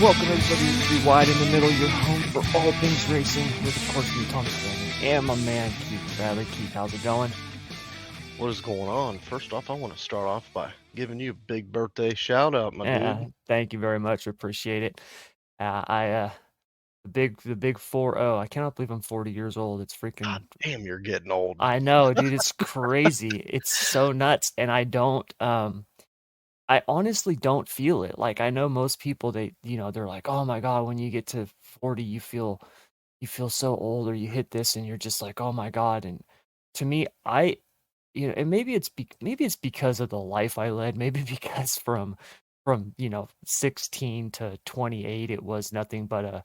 Welcome everybody to Be Wide in the Middle, your home for all things racing, with of course me, Tom Stanley, and my man Keith Bradley. Keith, how's it going? What is going on? First off, I want to start off by giving you a big birthday shout out, my dude. Thank you very much. Appreciate it. The big 40. I cannot believe I'm 40 years old. It's freaking. God damn, you're getting old. I know, dude. It's crazy. It's so nuts, and I don't. I honestly don't feel it. Like I know most people, they're like, oh my god, when you get to 40, you feel so old, or you hit this, and you're just like, oh my god. And to me, and maybe it's because of the life I led. Maybe because from 16 to 28, it was nothing but a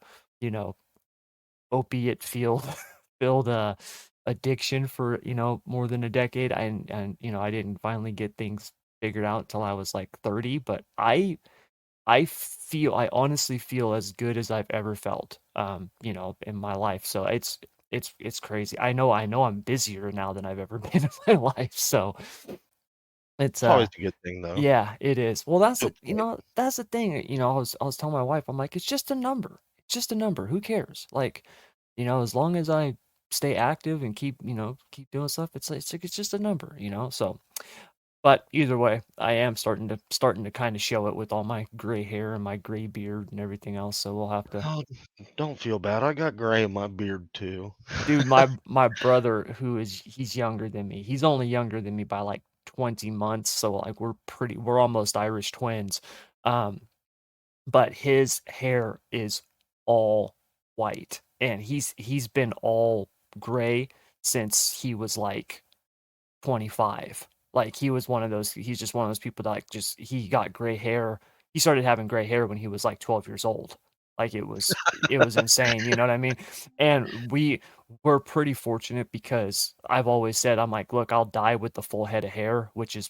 opiate filled addiction for more than a decade. And I didn't finally get things figured out till I was like 30. But I honestly feel as good as I've ever felt, in my life. So it's crazy. I know I'm busier now than I've ever been in my life. So it's It's always a good thing, though. yeah, it is. Well, that's To a it. point. That's the thing. I was telling my wife, I'm like, it's just a number. It's just a number. Who cares? Like, as long as I stay active and keep doing stuff, it's just a number. So. But either way, I am starting to kind of show it with all my gray hair and my gray beard and everything else. So we'll have to. Oh, don't feel bad. I got gray in my beard, too. Dude, my brother, he's younger than me. He's only younger than me by like 20 months. So like we're almost Irish twins. Um, but his hair is all white, and he's been all gray since he was like 25. Like he's just one of those people that he got gray hair. He started having gray hair when he was like 12 years old. Like it was insane, you know what I mean? And we're pretty fortunate because I've always said, I'm like, look, I'll die with the full head of hair, which is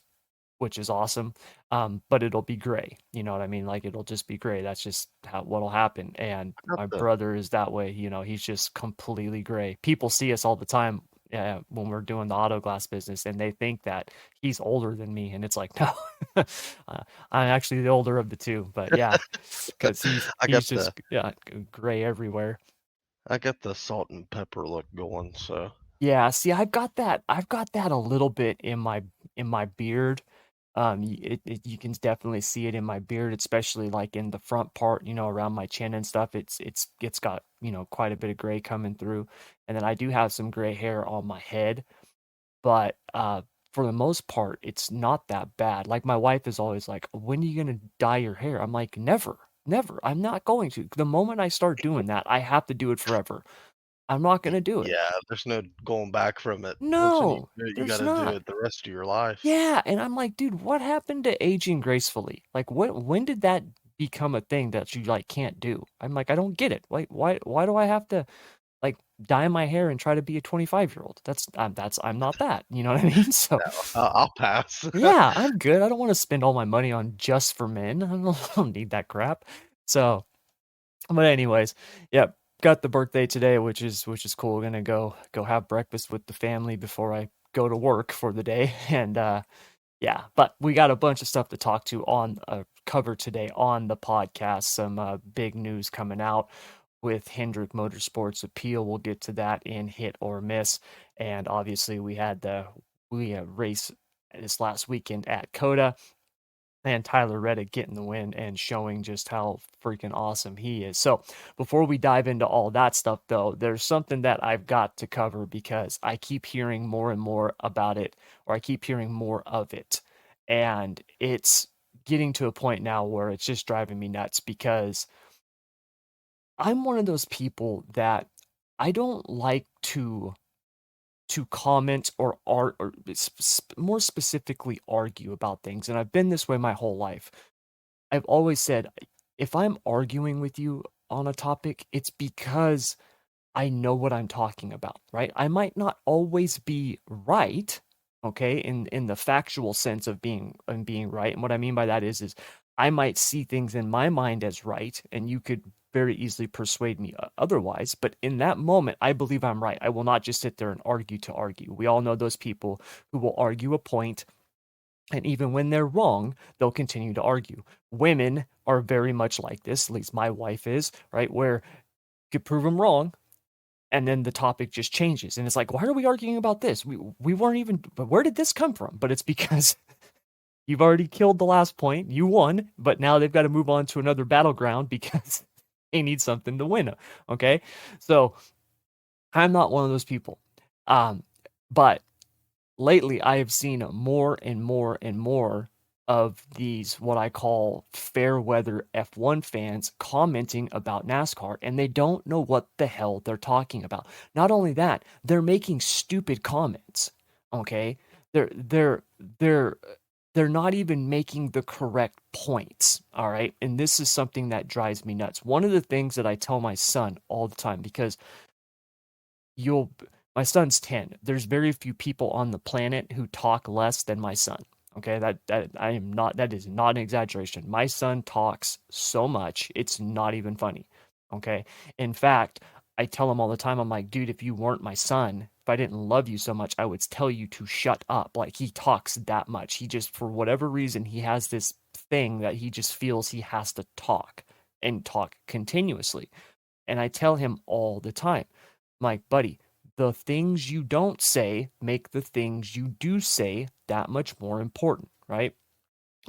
awesome. But it'll be gray, you know what I mean? Like it'll just be gray. That's just what'll happen. And I got my the, brother is that way, he's just completely gray. People see us all the time when we're doing the auto glass business, and they think that he's older than me, and it's like, no, I'm actually the older of the two. But yeah, because I got he's just the, gray everywhere. I got the salt and pepper look going. So Yeah, see, I've got that a little bit in my beard. You can definitely see it in my beard, especially like in the front part, around my chin and stuff. It's got, quite a bit of gray coming through. And then I do have some gray hair on my head, but for the most part, it's not that bad. Like my wife is always like, "When are you gonna dye your hair?" I'm like, "Never, never. I'm not going to. The moment I start doing that, I have to do it forever. I'm not gonna do it." yeah, there's no going back from it. Once you No, do it, you got there's to do not. it the rest of your life. Yeah, and I'm like, dude, what happened to aging gracefully? Like, when did that become a thing that you like can't do? I'm like, I don't get it. Like, why do I have to like dye my hair and try to be a 25-year-old? I'm not that. You know what I mean? So, I'll pass. yeah, I'm good. I don't want to spend all my money on just for men. I don't need that crap. So, but anyways, yeah, got the birthday today, which is cool. Gonna go have breakfast with the family before I go to work for the day, and yeah, but we got a bunch of stuff to talk to on cover today on the podcast. Some big news coming out with Hendrick Motorsports appeal. We'll get to that in hit or miss, and obviously we had the race this last weekend at COTA, and Tyler Reddick getting the win and showing just how freaking awesome he is. So before we dive into all that stuff, though, there's something that I've got to cover because I keep hearing more and more about it, or I keep hearing more of it. And it's getting to a point now where it's just driving me nuts because I'm one of those people that I don't like to comment or art or more specifically argue about things, and I've been this way my whole life. I've always said, if I'm arguing with you on a topic, it's because I know what I'm talking about, right? I might not always be right, okay, in the factual sense of being right. And what I mean by that is I might see things in my mind as right, and you could very easily persuade me otherwise. But in that moment, I believe I'm right. I will not just sit there and argue to argue. We all know those people who will argue a point And even when they're wrong, they'll continue to argue. Women are very much like this, at least my wife is, right? Where you could prove them wrong, and then the topic just changes. And it's like, why are we arguing about this? We weren't even, but where did this come from? But it's because you've already killed the last point. You won, but now they've got to move on to another battleground because they need something to win. Okay. So I'm not one of those people. But lately I have seen more and more and more of these what I call Fairweather F1 fans commenting about NASCAR, and they don't know what the hell they're talking about. Not only that, they're making stupid comments. Okay? They're they're they're they're not even making the correct points, all right? And this is something that drives me nuts. One of the things that I tell my son all the time, because you'll my son's 10. There's very few people on the planet who talk less than my son. Okay, that is not an exaggeration. My son talks so much, it's not even funny. Okay? In fact, I tell him all the time, I'm like, dude, if you weren't my son, if I didn't love you so much, I would tell you to shut up. Like, he talks that much. He just, for whatever reason, he has this thing that he just feels he has to talk and talk continuously. And I tell him all the time, like, buddy, the things you don't say make the things you do say that much more important, right?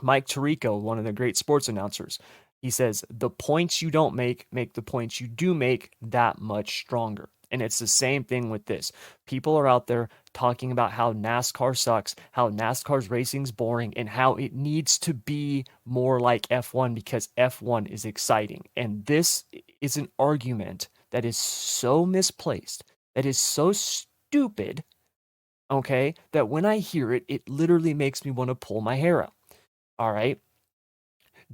Mike Tirico, one of the great sports announcers, he says, the points you don't make the points you do make that much stronger. And it's the same thing with this. People are out there talking about how NASCAR sucks, how NASCAR's racing's boring, and how it needs to be more like F1 because F1 is exciting. And this is an argument that is so misplaced, that is so stupid, okay, that when I hear it, it literally makes me want to pull my hair out. All right.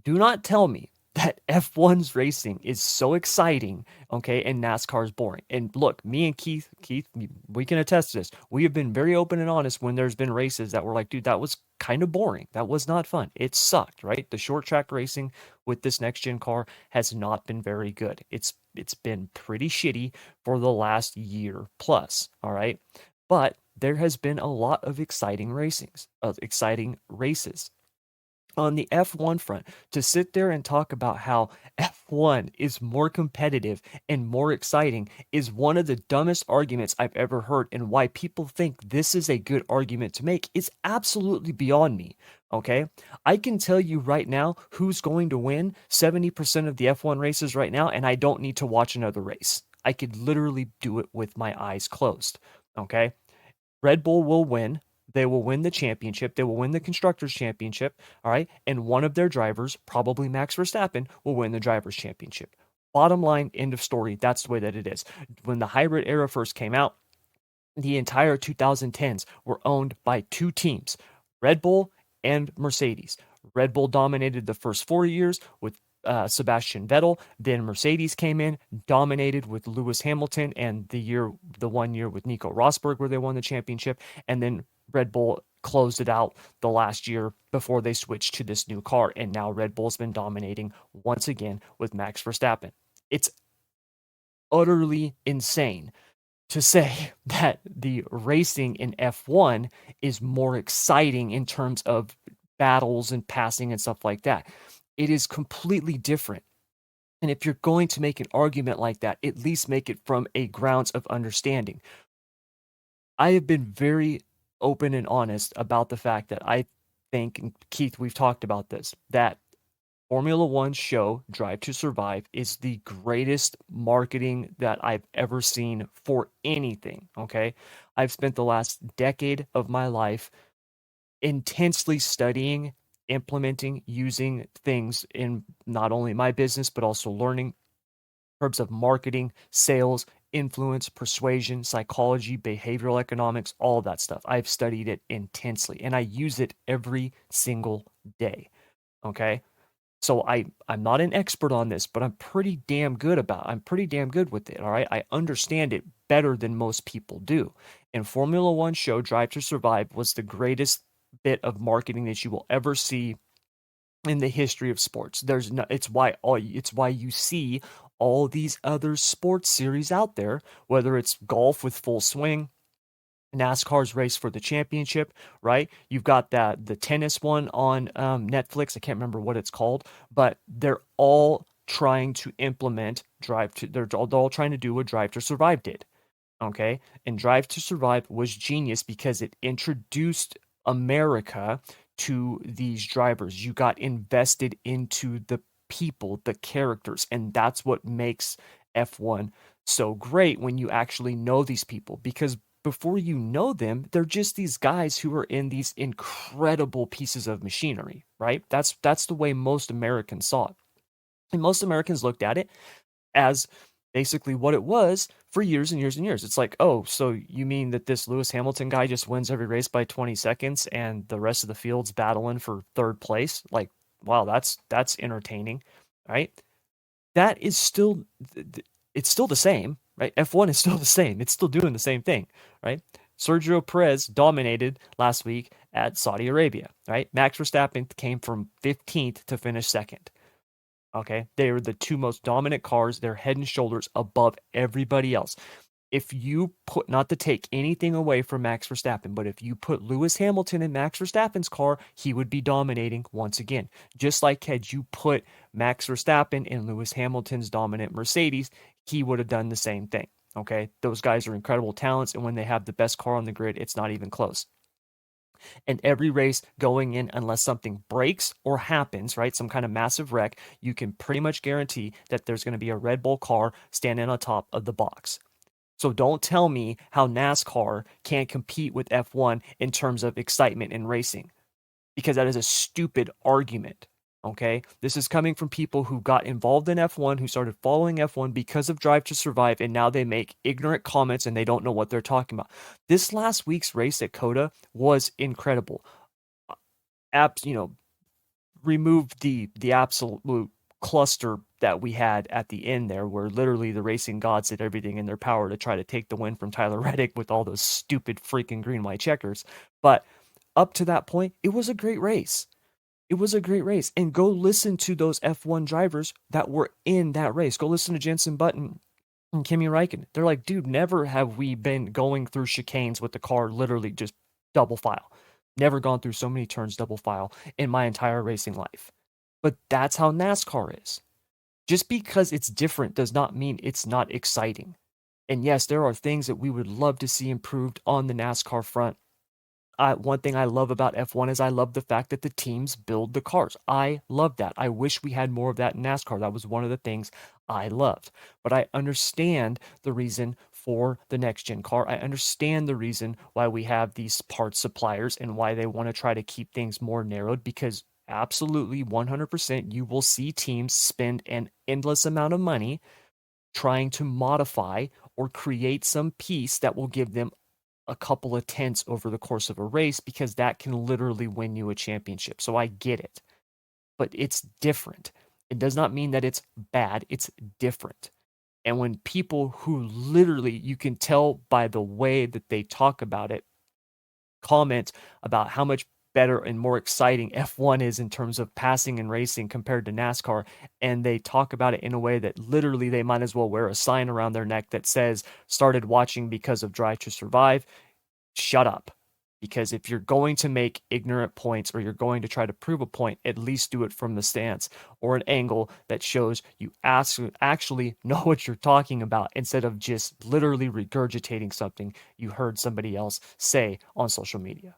Do not tell me that F1's racing is so exciting, okay, and NASCAR's boring. And look, me and Keith, we can attest to this. We have been very open and honest when there's been races that were like, dude, that was kind of boring. That was not fun. It sucked, right? The short track racing with this next gen car has not been very good. It's been pretty shitty for the last year plus, all right? But there has been a lot of exciting exciting races on the F1 front. To sit there and talk about how F1 is more competitive and more exciting is one of the dumbest arguments I've ever heard, and why people think this is a good argument to make is absolutely beyond me. Okay? I can tell you right now who's going to win 70% of the F1 races right now, and I don't need to watch another race. I could literally do it with my eyes closed. Okay? Red Bull will win. They will win the championship. They will win the Constructors' Championship. All right. And one of their drivers, probably Max Verstappen, will win the Drivers' Championship. Bottom line, end of story. That's the way that it is. When the hybrid era first came out, the entire 2010s were owned by two teams, Red Bull and Mercedes. Red Bull dominated the first 4 years with Sebastian Vettel. Then Mercedes came in, dominated with Lewis Hamilton, and the 1 year with Nico Rosberg where they won the championship. And then Red Bull closed it out the last year before they switched to this new car. And now Red Bull's been dominating once again with Max Verstappen. It's utterly insane to say that the racing in F1 is more exciting in terms of battles and passing and stuff like that. It is completely different. And if you're going to make an argument like that, at least make it from a grounds of understanding. I have been very open and honest about the fact that I think, and Keith, we've talked about this, that Formula One show, Drive to Survive, is the greatest marketing that I've ever seen for anything. Okay. I've spent the last decade of my life intensely studying, implementing, using things in not only my business, but also learning in terms of marketing, sales, influence, persuasion, psychology, behavioral economics, all of that stuff. I've studied it intensely and I use it every single day. Okay. So I'm not an expert on this, but I'm pretty damn good with it. All right. I understand it better than most people do. And Formula One show Drive to Survive was the greatest bit of marketing that you will ever see in the history of sports. There's no, it's why you see all these other sports series out there, whether it's golf with Full Swing, NASCAR's Race for the Championship, right? You've got the tennis one on Netflix. I can't remember what it's called, but they're all trying to implement they're all trying to do what Drive to Survive did. Okay. And Drive to Survive was genius because it introduced America to these drivers. You got invested into the people, the characters, and that's what makes F1 so great when you actually know these people, because before you know them, they're just these guys who are in these incredible pieces of machinery, right? That's the way most Americans saw it. And most Americans looked at it as basically what it was for years and years and years. It's like, oh, so you mean that this Lewis Hamilton guy just wins every race by 20 seconds and the rest of the field's battling for third place? Like, wow, that's entertaining, right? That is still it's still the same, right? F1 is still the same. It's still doing the same thing, right? Sergio Perez dominated last week at Saudi Arabia, right? Max Verstappen came from 15th to finish second. Okay. They are the two most dominant cars. They're head and shoulders above everybody else. If you put, not to take anything away from Max Verstappen, but if you put Lewis Hamilton in Max Verstappen's car, he would be dominating once again. Just like had you put Max Verstappen in Lewis Hamilton's dominant Mercedes, he would have done the same thing. Okay. Those guys are incredible talents. And when they have the best car on the grid, it's not even close. And every race going in, unless something breaks or happens, right, some kind of massive wreck, you can pretty much guarantee that there's going to be a Red Bull car standing on top of the box. So don't tell me how NASCAR can't compete with F1 in terms of excitement in racing, because that is a stupid argument. Okay, this is coming from people who got involved in F1, who started following F1 because of Drive to Survive, and now they make ignorant comments and they don't know what they're talking about. This last week's race at COTA was incredible. Remove the absolute cluster that we had at the end there, where literally the racing gods did everything in their power to try to take the win from Tyler Reddick with all those stupid freaking green white checkers. But up to that point, it was a great race. It was a great race. And go listen to those F1 drivers that were in that race. Go listen to Jenson Button and Kimi Räikkönen. They're like, dude, never have we been going through chicanes with the car literally just double file. Never gone through so many turns double file in my entire racing life. But that's how NASCAR is. Just because it's different does not mean it's not exciting. And yes, there are things that we would love to see improved on the NASCAR front. One thing I love about F1 is I love the fact that the teams build the cars. I love that. I wish we had more of that in NASCAR. That was one of the things I loved. But I understand the reason for the next gen car. I understand the reason why we have these parts suppliers and why they want to try to keep things more narrowed, because absolutely 100% you will see teams spend an endless amount of money trying to modify or create some piece that will give them a couple of tenths over the course of a race, because that can literally win you a championship. So I get it, but it's different. It does not mean that it's bad. It's different. And when people who literally, you can tell by the way that they talk about it, comment about how much better and more exciting F1 is in terms of passing and racing compared to NASCAR, and they talk about it in a way that literally they might as well wear a sign around their neck that says, started watching because of Drive to Survive, shut up. Because if you're going to make ignorant points or you're going to try to prove a point, at least do it from the stance or an angle that shows you actually know what you're talking about, instead of just literally regurgitating something you heard somebody else say on social media.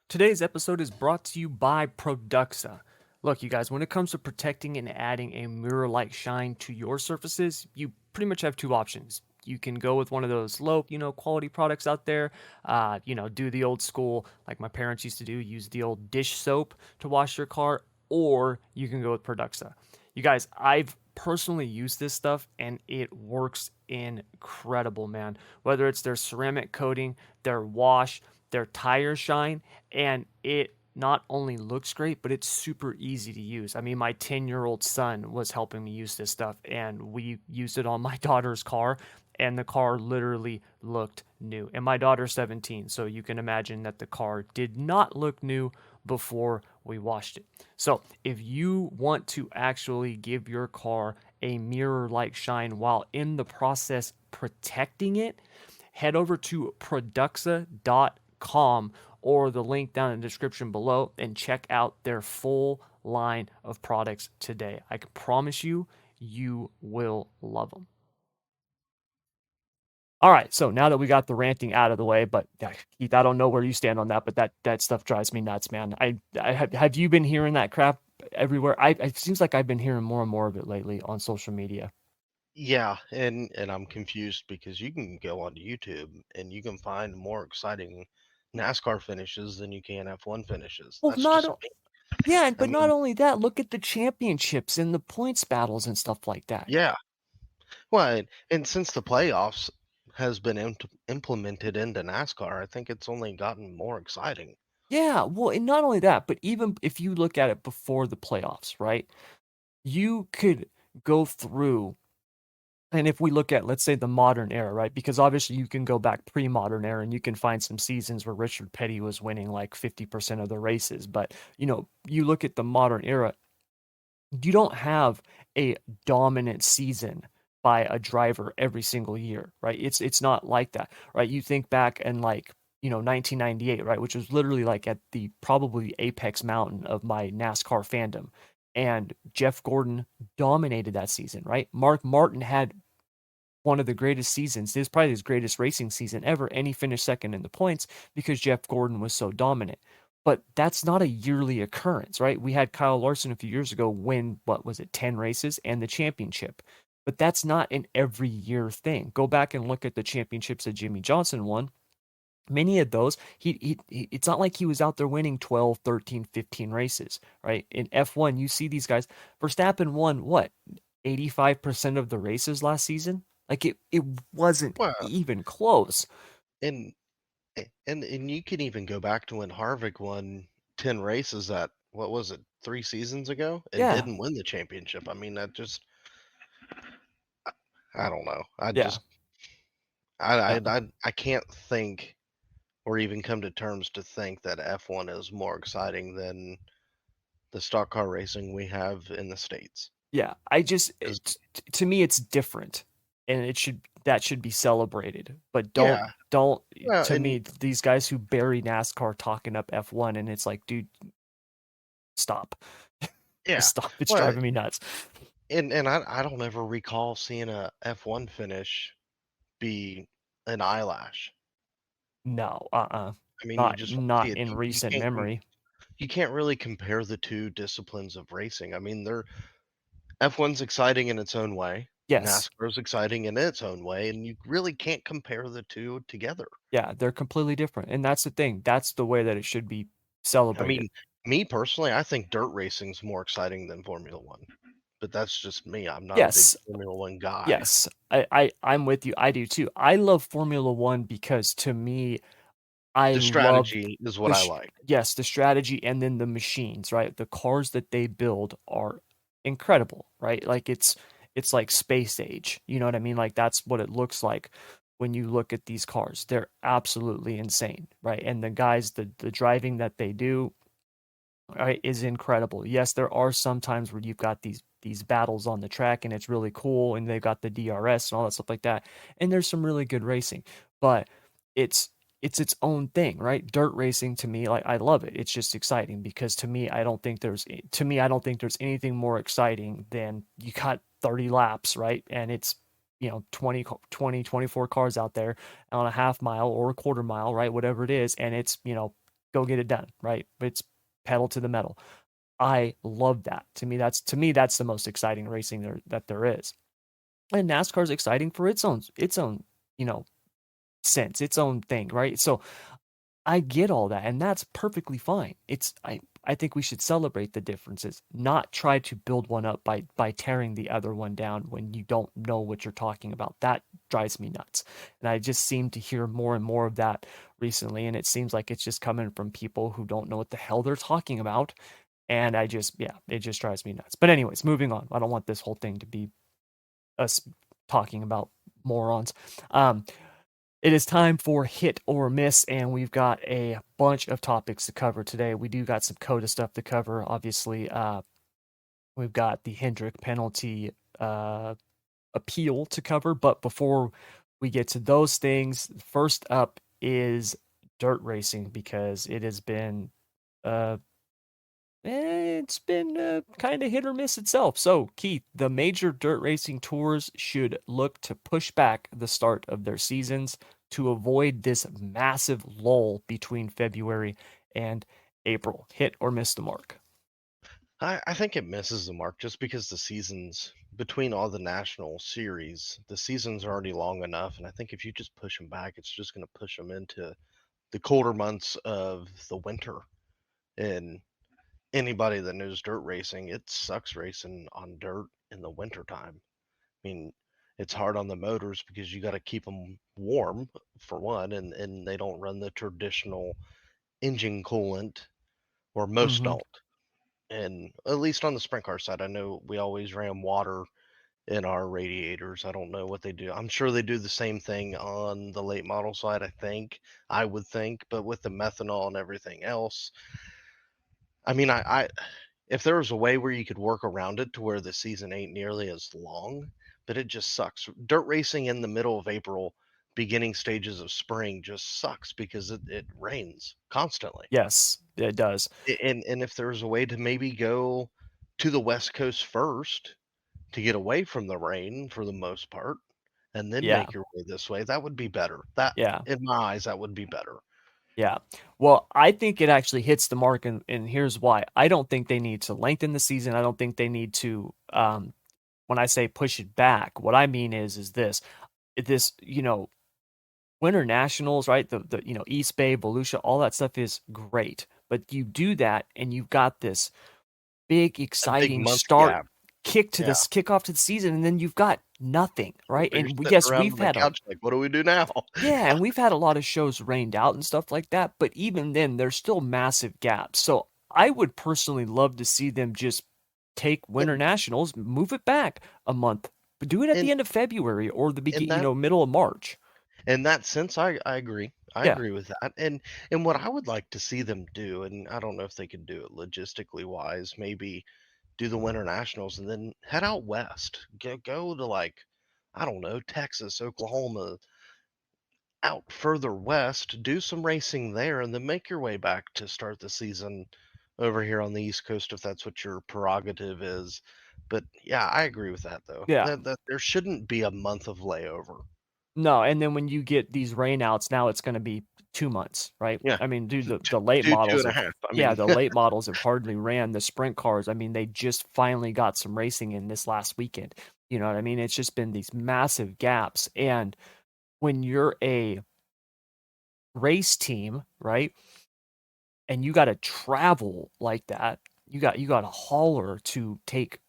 Today's episode is brought to you by Produxa. Look, you guys, when it comes to protecting and adding a mirror-like shine to your surfaces, you pretty much have two options. You can go with one of those low, quality products out there. Do the old school, like my parents used to do, use the old dish soap to wash your car, or you can go with Produxa. You guys, I've personally used this stuff and it works incredible, man. Whether it's their ceramic coating, their wash, their tire shine, and it not only looks great, but it's super easy to use. I mean, my 10-year-old son was helping me use this stuff, and we used it on my daughter's car, and the car literally looked new. And my daughter's 17, so you can imagine that the car did not look new before we washed it. So if you want to actually give your car a mirror-like shine while in the process protecting it, head over to produxa.com or the link down in the description below and check out their full line of products today. I can promise you, you will love them. All right, so now that we got the ranting out of the way, but Keith, I don't know where you stand on that, but that stuff drives me nuts, man. Have you been hearing that crap everywhere? It seems like I've been hearing more and more of it lately on social media. Yeah, and I'm confused because you can go on YouTube and you can find more exciting NASCAR finishes than you can F1 finishes. Well, That's just me. yeah, I but not mean, only that, look at the championships and the points battles and stuff like that. yeah. Well, and since the playoffs has been implemented into NASCAR, I think it's only gotten more exciting. Yeah, well, and not only that, but even if you look at it before the playoffs, right? You could go through, and if we look at, let's say, the modern era, right? Because obviously you can go back pre-modern era and you can find some seasons where Richard Petty was winning like 50% of the races. But, you look at the modern era, you don't have a dominant season by a driver every single year, right? It's not like that, right? You think back and like, 1998, right, which was literally like at the probably apex mountain of my NASCAR fandom. And Jeff Gordon dominated that season, right? Mark Martin had one of the greatest seasons. This is probably his greatest racing season ever, and he finished second in the points because Jeff Gordon was so dominant. But that's not a yearly occurrence, right? We had Kyle Larson a few years ago win, what was it, 10 races and the championship. But that's not an every year thing. Go back and look at the championships that Jimmy Johnson won. Many of those, it's not like he was out there winning 12, 13, 15 races, right? In F1, you see these guys. Verstappen won what, 85% of the races last season? Like it wasn't Well, even close. and and you can even go back to when Harvick won 10 races at what was it, 3 seasons ago and Yeah, didn't win the championship. I mean, that just I don't know. I yeah, just I yeah, I I, I can't think or even come to terms to think that F1 is more exciting than the stock car racing we have in the States. yeah. To me, it's different, and that should be celebrated. But Yeah. don't Well, to and me these guys who bury NASCAR talking up F1, and it's like, dude, stop, just yeah. stop. It's Well, driving me nuts. and I don't ever recall seeing a F1 finish be an eyelash. No, I mean, you not just don't see not it. in recent memory. You can't really compare the two disciplines of racing. I mean, they're F1's exciting in its own way. Yes, NASCAR's exciting in its own way, and you really can't compare the two together. yeah, they're completely different, and that's the thing. That's the way that it should be I celebrated. mean, me personally, I think dirt racing's more exciting than Formula One, but that's just me. I'm not a big Yes, Formula One guy. yes, I'm with you. I do too. I love Formula One because to me, I The love strategy is what the I like. yes, the strategy and then the machines, right? The cars that they build are incredible, right? Like it's like space age. You know what I mean? Like that's what it looks like when you look at these cars. They're absolutely insane, right? And the guys, the driving that they do, right, is incredible. Yes, there are some times where you've got these battles on the track and it's really cool and they've got the DRS and all that stuff like that. And there's some really good racing. But it's it's its own thing, right? Dirt racing to me, like I love it. It's just exciting because I don't think there's anything more exciting than you got 30 laps, right? And it's 24 cars out there on a half mile or a quarter mile, right? Whatever it is, and it's, go get it done, right? It's pedal to the metal. I love that. To me that's the most exciting racing that there is. And NASCAR is exciting for its own, you know, sense, its own thing, right? So I get all that, and that's perfectly fine. I think we should celebrate the differences, not try to build one up by tearing the other one down when you don't know what you're talking about. That drives me nuts. And I just seem to hear more and more of that recently, and it seems like it's just coming from people who don't know what the hell they're talking about. And yeah, it just drives me nuts. But anyways, moving on. I don't want this whole thing to be us talking about morons. Um, it is time for hit or miss, and we've got a bunch of topics to cover today. We do got some COTA stuff to cover. Obviously, we've got the Hendrick penalty appeal to cover. But before we get to those things. First up is dirt racing because it has been uh it's been kind of hit or miss itself. So, Keith, the major dirt racing tours should look to push back the start of their seasons to avoid this massive lull between February and April. Hit or miss the mark. I think it misses the mark just because the seasons between all the national series, the season's already long enough, and I think if you just push them back, it's just going to push them into the colder months of the winter. And anybody that knows dirt racing, it sucks racing on dirt in the winter time. I mean, it's hard on the motors because you got to keep them warm for one, and they don't run the traditional engine coolant, or most Mm-hmm. don't. And at least on the sprint car side, I know we always ran water in our radiators. I don't know what they do. I'm sure they do the same thing on the late model side, I would think, but with the methanol and everything else, I mean, if there was a way where you could work around it to where the season ain't nearly as long, but it just sucks. Dirt racing in the middle of April, beginning stages of spring just sucks because it rains constantly. Yes, it does. And if there's a way to maybe go to the West Coast first to get away from the rain for the most part, and then Yeah. make your way this way, that would be better. That, Yeah. in my eyes, that would be better. Yeah. Well, I think it actually hits the mark, and here's why. I don't think they need to lengthen the season. I don't think they need to when I say push it back, what I mean is this, winter nationals, right? The East Bay, Volusia, all that stuff is great. But you do that and you've got this big, A big exciting month start gap. Yeah. kick off to the season, and then you've got nothing, right? You're And sitting yes, around we've on the had a couch like, what do we do now? yeah, and we've had a lot of shows rained out and stuff like that, but even then, there's still massive gaps. So I would personally love to see them just take Winter And Nationals, move it back a month, but do it at the and end of February or the in begin, that middle of March. in that sense, I agree. I Yeah, agree with that. And what I would like to see them do, and I don't know if they could do it logistically wise, maybe do the Winter Nationals and then head out west. Go to, like, I don't know, Texas, Oklahoma, out further west, do some racing there, and then make your way back to start the season over here on the East Coast if that's what your prerogative is. But yeah, I agree with that though. yeah. That there shouldn't be a month of layover. No, and then when you get these rainouts, now it's going to be 2 months, right? Yeah, I mean, dude, t- the late two models and a have, half. I yeah, mean, the late models have hardly ran the sprint cars. I mean, they just finally got some racing in this last weekend. You know what I mean? It's just been these massive gaps. And when you're a race team, right? And you got to travel like that, you got a hauler to take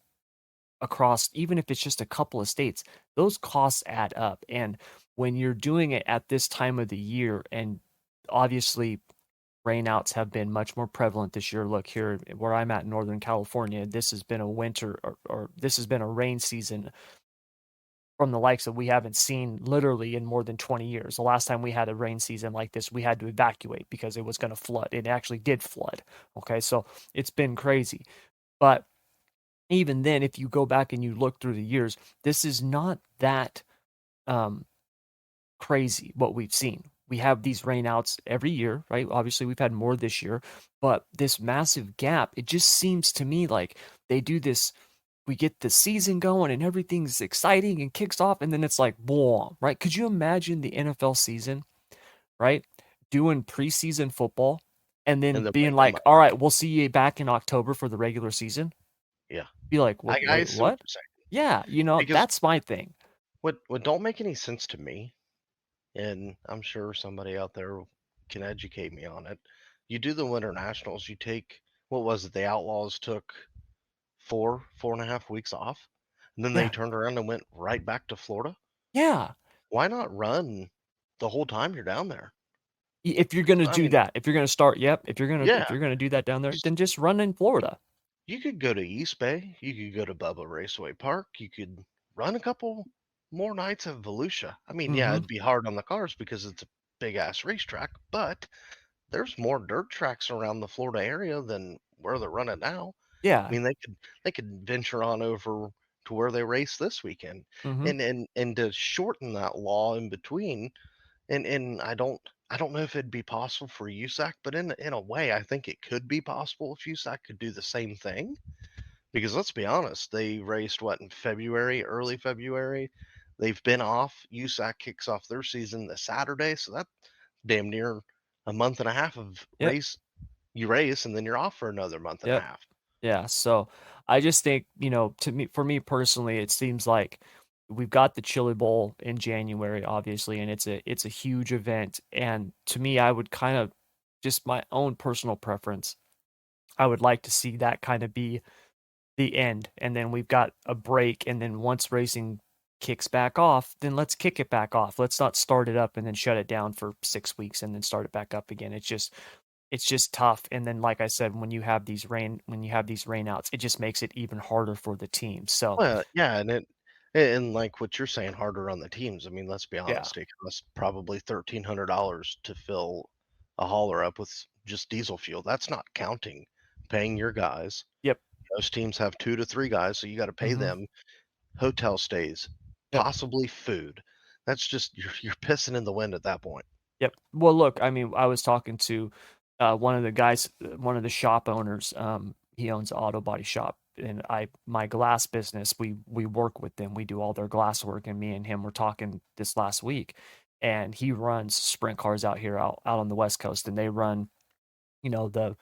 across, even if it's just a couple of states, those costs add up. And when you're doing it at this time of the year, and obviously rainouts have been much more prevalent this year. Look here where I'm at in Northern California, this has been a winter or this has been a rain season from the likes that we haven't seen literally in more than 20 years. The last time we had a rain season like this, we had to evacuate because it was going to flood. It actually did flood. Okay. So it's been crazy. But even then, if you go back and you look through the years, this is not that um, crazy what we've seen. We have these rainouts every year, right? Obviously, we've had more this year, but this massive gap, it just seems to me like they do this. We get the season going and everything's exciting and kicks off, and then it's like, boom, right? Could you imagine the NFL season, right? Doing preseason football and then and then being breaking them like, up. all right, we'll see you back in October for the regular season? Yeah, Be like, I wait, see what what? you're saying Yeah, because that's my thing. what don't make any sense to me, and I'm sure somebody out there can educate me on it. You do the Winter Nationals, you take, what was it? The Outlaws took 4.5 weeks off, and then they Yeah, turned around and went right back to Florida. yeah. Why not run the whole time you're down there? If you're gonna I do mean, that, if you're gonna start, yep. If you're gonna yeah, if you're gonna do that down there, then just run in Florida. you could go to East Bay, you could go to Bubba Raceway Park, you could run a couple more nights at Volusia. I mean, yeah, Mm-hmm. it'd be hard on the cars because it's a big ass racetrack, but there's more dirt tracks around the Florida area than where they're running now. I Yeah, mean, they could venture on over to where they race this weekend, Mhm. and to shorten that law in between. And I don't know if it'd be possible for USAC, but in a way, I think it could be possible if USAC could do the same thing. Because let's be honest, they raced what in February, early February. They've been off. USAC kicks off their season this Saturday, so that damn near a month and a half of Yep. race. You race and then you're off for another month and a Yep. half. Yeah, so I just think, to me for me personally, it seems like we've got the Chili Bowl in January, obviously, and it's a huge event. And to me, I would kind of just my own personal preference, I would like to see that kind of be the end. And then we've got a break, and then once racing kicks back off, then let's kick it back off. Let's not start it up and then shut it down for 6 weeks and then start it back up again. It's just tough. And then, like I said, when you have these rainouts, it just makes it even harder for the team. So Well, yeah, and like what you're saying, harder on the teams. I mean, let's be yeah, honest, it costs probably $1,300 to fill a hauler up with just diesel fuel. That's not counting paying your guys. yep, Most teams have 2 to 3 guys, so you gotta pay hmm them, hotel stays, yep, possibly food. That's just you're pissing in the wind at that point. yep. Well, look, I mean, I was talking to one of the guys, one of the shop owners. He owns an auto body shop, and my glass business. We work with them. We do all their glass work, and me and him were talking this last week, and he runs sprint cars out here out on the West Coast, and they run, the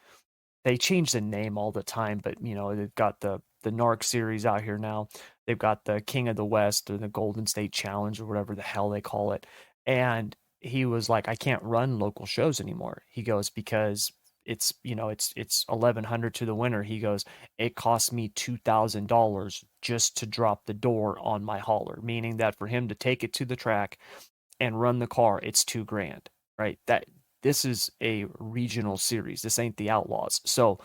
they change the name all the time, but they've got the NARC series out here now. They've got the King of the West or the Golden State Challenge or whatever the hell they call it. And he was like, I can't run local shows anymore. He goes, because it's 1100 to the winner. He goes, it costs me $2,000 just to drop the door on my hauler, meaning that for him to take it to the track and run the car, it's 2 grand, right? This is a regional series. This ain't the Outlaws. So,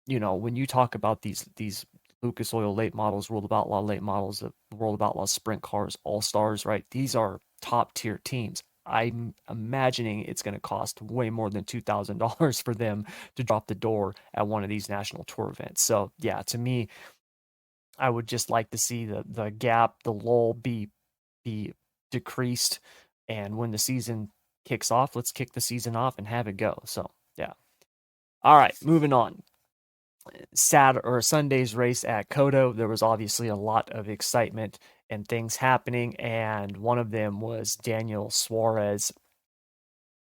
when you talk about these Lucas Oil late models, World of Outlaw late models, the World of Outlaw sprint cars, all stars, right? These are top tier teams. I'm imagining it's going to cost way more than $2,000 for them to drop the door at one of these national tour events. So yeah, to me, I would just like to see the gap, the lull be decreased, and when the season kicks off, let's kick the season off and have it go. So yeah. All right, moving on. Sunday's race at COTA, there was obviously a lot of excitement and things happening, and one of them was Daniel Suarez,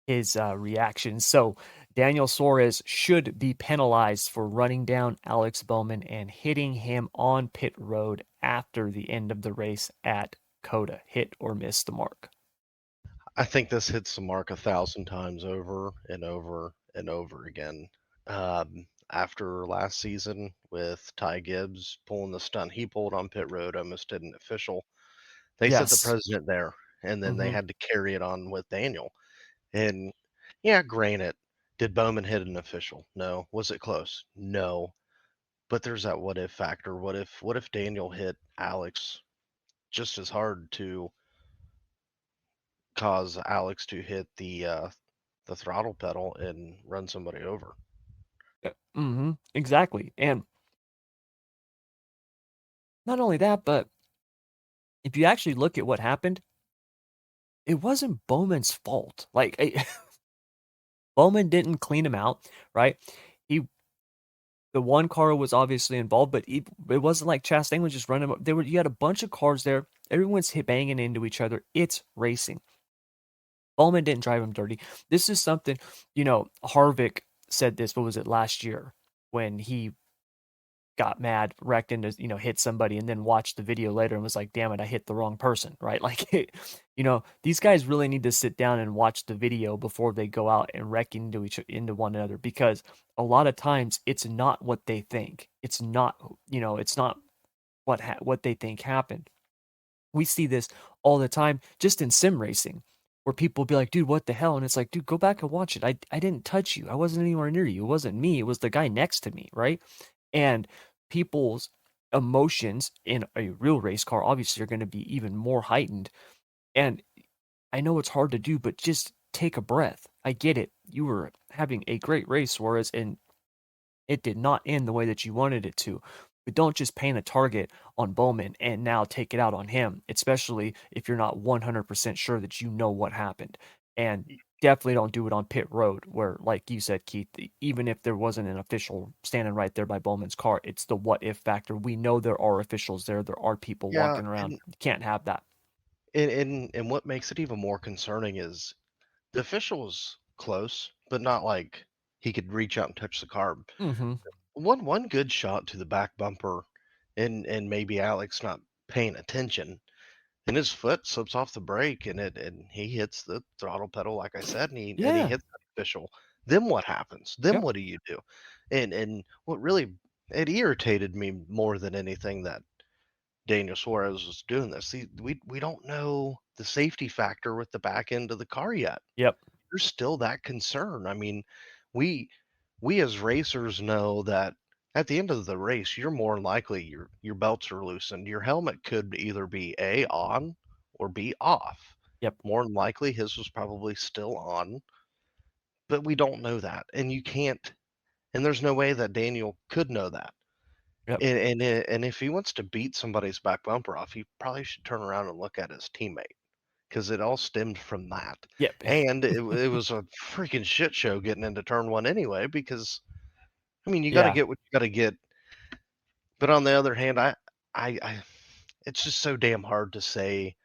his reaction. So Daniel Suarez should be penalized for running down Alex Bowman and hitting him on pit road after the end of the race at COTA. Hit or miss the mark. I think this hits the mark 1,000 times over and over and over again. After last season with Ty Gibbs pulling the stunt he pulled on pit road, almost did an official. They set the Yes. precedent there, and then they Hmm. had to carry it on with Daniel. And yeah, granted, did Bowman hit an official? No. Was it close? No. But there's that what if factor. What if Daniel hit Alex just as hard to cause Alex to hit the throttle pedal and run somebody over? Exactly. And not only that, but if you actually look at what happened, it wasn't Bowman's fault. Like Bowman didn't clean him out, right? He The one car was obviously involved, but it wasn't like Chastain was just running. You had a bunch of cars there. Everyone's banging into each other. It's racing. Bowman didn't drive him dirty. This is something, Harvick said this. What was it last year when he got mad, wrecked into, hit somebody, and then watched the video later and was like, damn it, I hit the wrong person, right? Like, these guys really need to sit down and watch the video before they go out and wreck into one another, because a lot of times it's not what they think. It's not what they think happened. We see this all the time just in sim racing, where people be like, dude, what the hell? And it's like, dude, go back and watch it. I didn't touch you. I wasn't anywhere near you. It wasn't me. It was the guy next to me, right? And people's emotions in a real race car obviously are going to be even more heightened. And I know it's hard to do, but just take a breath. I get it. You were having a great race, Suarez, and it did not end the way that you wanted it to. But don't just paint a target on Bowman and now take it out on him, especially if you're not 100% sure that you know what happened. And definitely don't do it on pit road where, like you said, Keith, even if there wasn't an official standing right there by Bowman's car, it's the what if factor. We know there are officials there. There are people Yeah, walking around. You can't have that. and what makes it even more concerning is the official was close, but not like he could reach out and touch the car. Mm-hmm. One good shot to the back bumper, and maybe Alex not paying attention, and his foot slips off the brake, and he hits the throttle pedal, like I said, and he Yeah. hits the official. Then what happens? Then Yep. what do you do? And what really it irritated me more than anything that Daniel Suarez was doing this. See, we don't know the safety factor with the back end of the car yet. Yep. There's still that concern. I mean, we we as racers know that at the end of the race, you're more likely your belts are loosened. Your helmet could either be A on or be off. Yep. More than likely his was probably still on, but we don't know that. And you can't and there's no way that Daniel could know that. Yep. And if he wants to beat somebody's back bumper off, he probably should turn around and look at his teammate because it all stemmed from that. Yep. And it was a freaking shit show getting into turn one anyway, because I mean, you got to Yeah. get what you got to get. But on the other hand, I, it's just so damn hard to say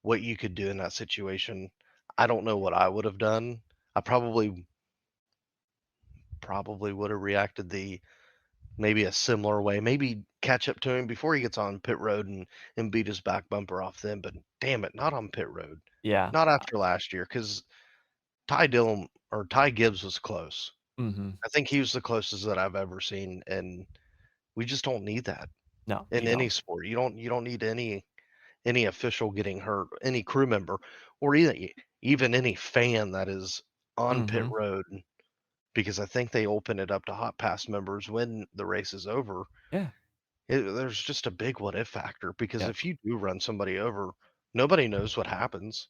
what you could do in that situation. I don't know what I would have done. I probably would have reacted the maybe a similar way, maybe catch up to him before he gets on pit road and beat his back bumper off then. But damn it, not on pit road, Yeah. not after last year, because Ty Gibbs was close. Mm-hmm. I think he was the closest that I've ever seen, and we just don't need that No, in you any don't. sport. You don't need any official getting hurt, any crew member, or even any fan that is on pit Mm-hmm. road, because I think they open it up to hot pass members when the race is over. Yeah. There's just a big what if factor, because Yep. if you do run somebody over, nobody knows what happens.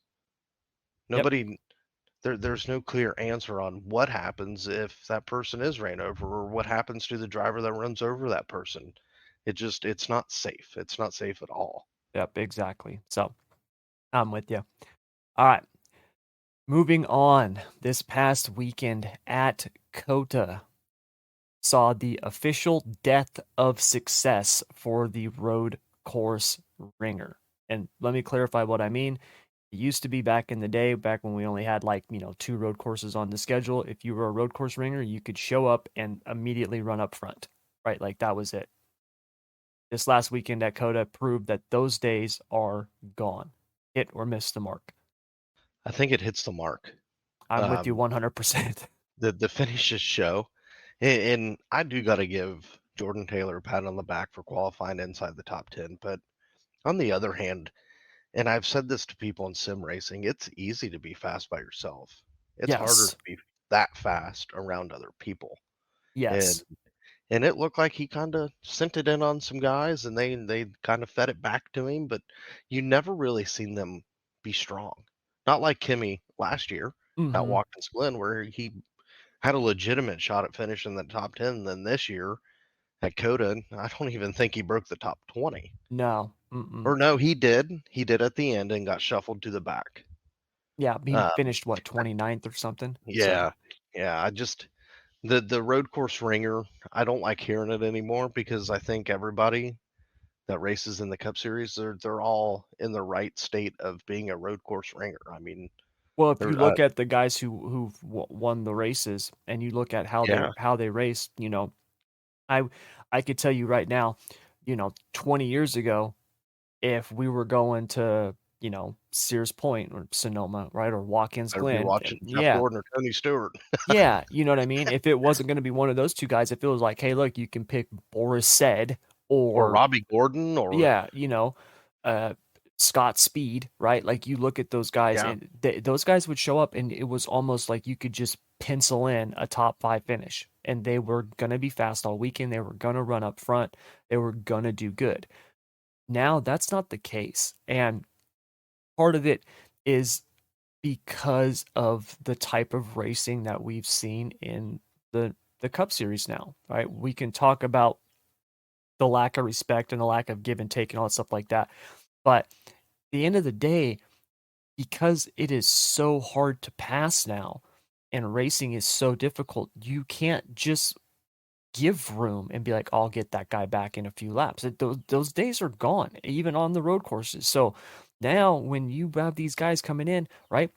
Yep. Nobody there's no clear answer on what happens if that person is ran over, or what happens to the driver that runs over that person. It's not safe. It's not safe at all. Yep. Exactly. So I'm with you. All right. Moving on. This past weekend at COTA saw the official death of success for the road course ringer. And let me clarify what I mean. It used to be back in the day, back when we only had like, 2 road courses on the schedule. If you were a road course ringer, you could show up and immediately run up front, right? Like that was it. This last weekend at COTA proved that those days are gone. Hit or miss the mark. I think it hits the mark. I'm with you Um, 100%. the finishes show, and I do got to give Jordan Taylor a pat on the back for qualifying inside the top 10. But on the other hand, and I've said this to people in sim racing, it's easy to be fast by yourself. It's harder Yes. to be that fast around other people. And Yes. and it looked like he kind of sent it in on some guys, and they kind of fed it back to him, but you never really seen them be strong. Not like Kimmy last year at Mhm. Watkins Glen, where he had a legitimate shot at finishing the top 10. Then this year at Coda, I don't even think he broke the top 20. No. Mm-mm. Or no, he did. He did at the end and got shuffled to the back. Yeah, he Um, finished what, 29th or something? So, yeah, yeah. I just the road course ringer. I don't like hearing it anymore, because I think everybody that races in the Cup Series, they're all in the right state of being a road course ringer. I mean, well, if you they're look at the guys who've won the races and you look at yeah, how they race, I I could tell you right now, 20 years ago, if we were going to, Sears Point or Sonoma, right, or Watkins better be Glen, watching Jeff yeah, Gordon or Tony Stewart yeah, you know what I mean? If it wasn't gonna be one of those 2 guys, if it was like, "Hey, look, you can pick Boris Said or or" Robbie Gordon or yeah, uh, Scott Speed, right? Like, you look at those guys, yeah, and those guys would show up, and it was almost like you could just pencil in a top 5 finish, and they were gonna be fast all weekend, they were gonna run up front, they were gonna do good. Now, that's not the case, and part of it is because of the type of racing that we've seen in the Cup Series now, right? We can talk about the lack of respect and the lack of give and take and all that stuff like that. But at the end of the day, because it is so hard to pass now and racing is so difficult, you can't just give room and be like, I'll get that guy back in a few laps. Those days are gone, even on the road courses. So now when you have these guys coming in, right?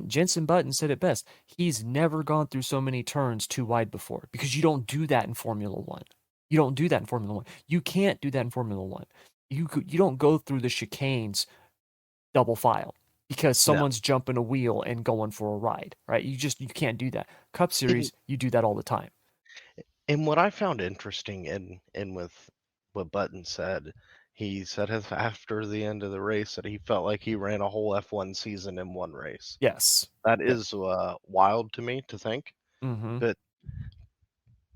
Jensen Button said it best. He's never gone through so many turns too wide before because you don't do that in Formula One. You don't do that in Formula One. You can't do that in Formula One. You don't go through the chicanes double file because No. someone's jumping a wheel and going for a ride, right? You can't do that. Cup And, Series, you do that all the time. and what I found interesting in with what Button said, he said after the end of the race that he felt like he ran a whole F1 season in one race. Yes. That Yep. is wild to me to think, Mm-hmm.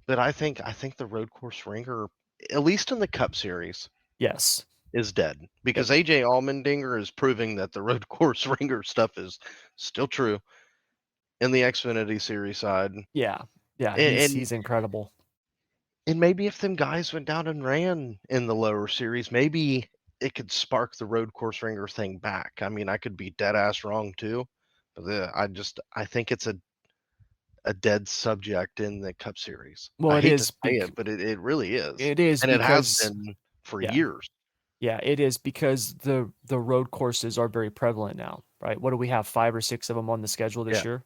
but I think the road course ringer, at least in the Cup Series, Yes. is dead Yep. because AJ Allmendinger is proving that the road course ringer stuff is still true in the Xfinity Series side, Yeah. Yeah. and He's incredible. and maybe if them guys went down and ran in the lower series, maybe it could spark the road course ringer thing back. I mean, I could be dead ass wrong too, but I think it's a dead subject in the Cup Series. Well, I hate to say it, but it really is, it is and it has because been for yeah. years. Yeah, it is because the road courses are very prevalent now, right? What do we have? 5 or 6 of them on the schedule this Yeah. year?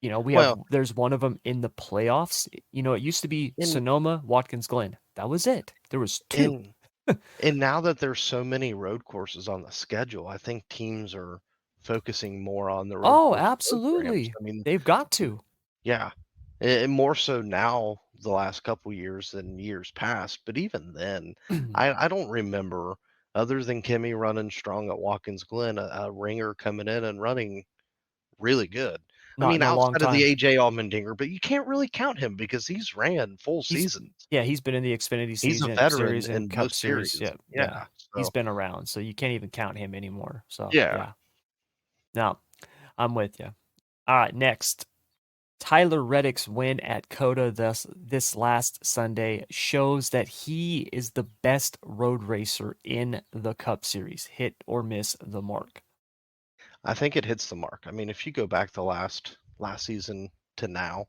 We have Well, there's one of them in the playoffs. It used to be and Sonoma, Watkins Glen. That was it. There was 2. and and now that there's so many road courses on the schedule, I think teams are focusing more on the road Oh, course programs. absolutely. I mean, They've got to. yeah, and more so now the last couple years than years past. But even then, I don't remember other than Kimmy running strong at Watkins Glen, a ringer coming in and running really good. I Not mean, in a long outside of the time. AJ Allmendinger, but you can't really count him because he's ran full He's seasons. Yeah, he's been in the Xfinity He's a season veteran series and in both Cup Series. series. Yeah, yeah. Yeah. He's So been around, so you can't even count him anymore. So, yeah, yeah. No, I'm with you. All right, next. Tyler Reddick's win at COTA this last Sunday shows that he is the best road racer in the Cup Series. Hit or miss the mark. I think it hits the mark. I mean, if you go back the last season to now,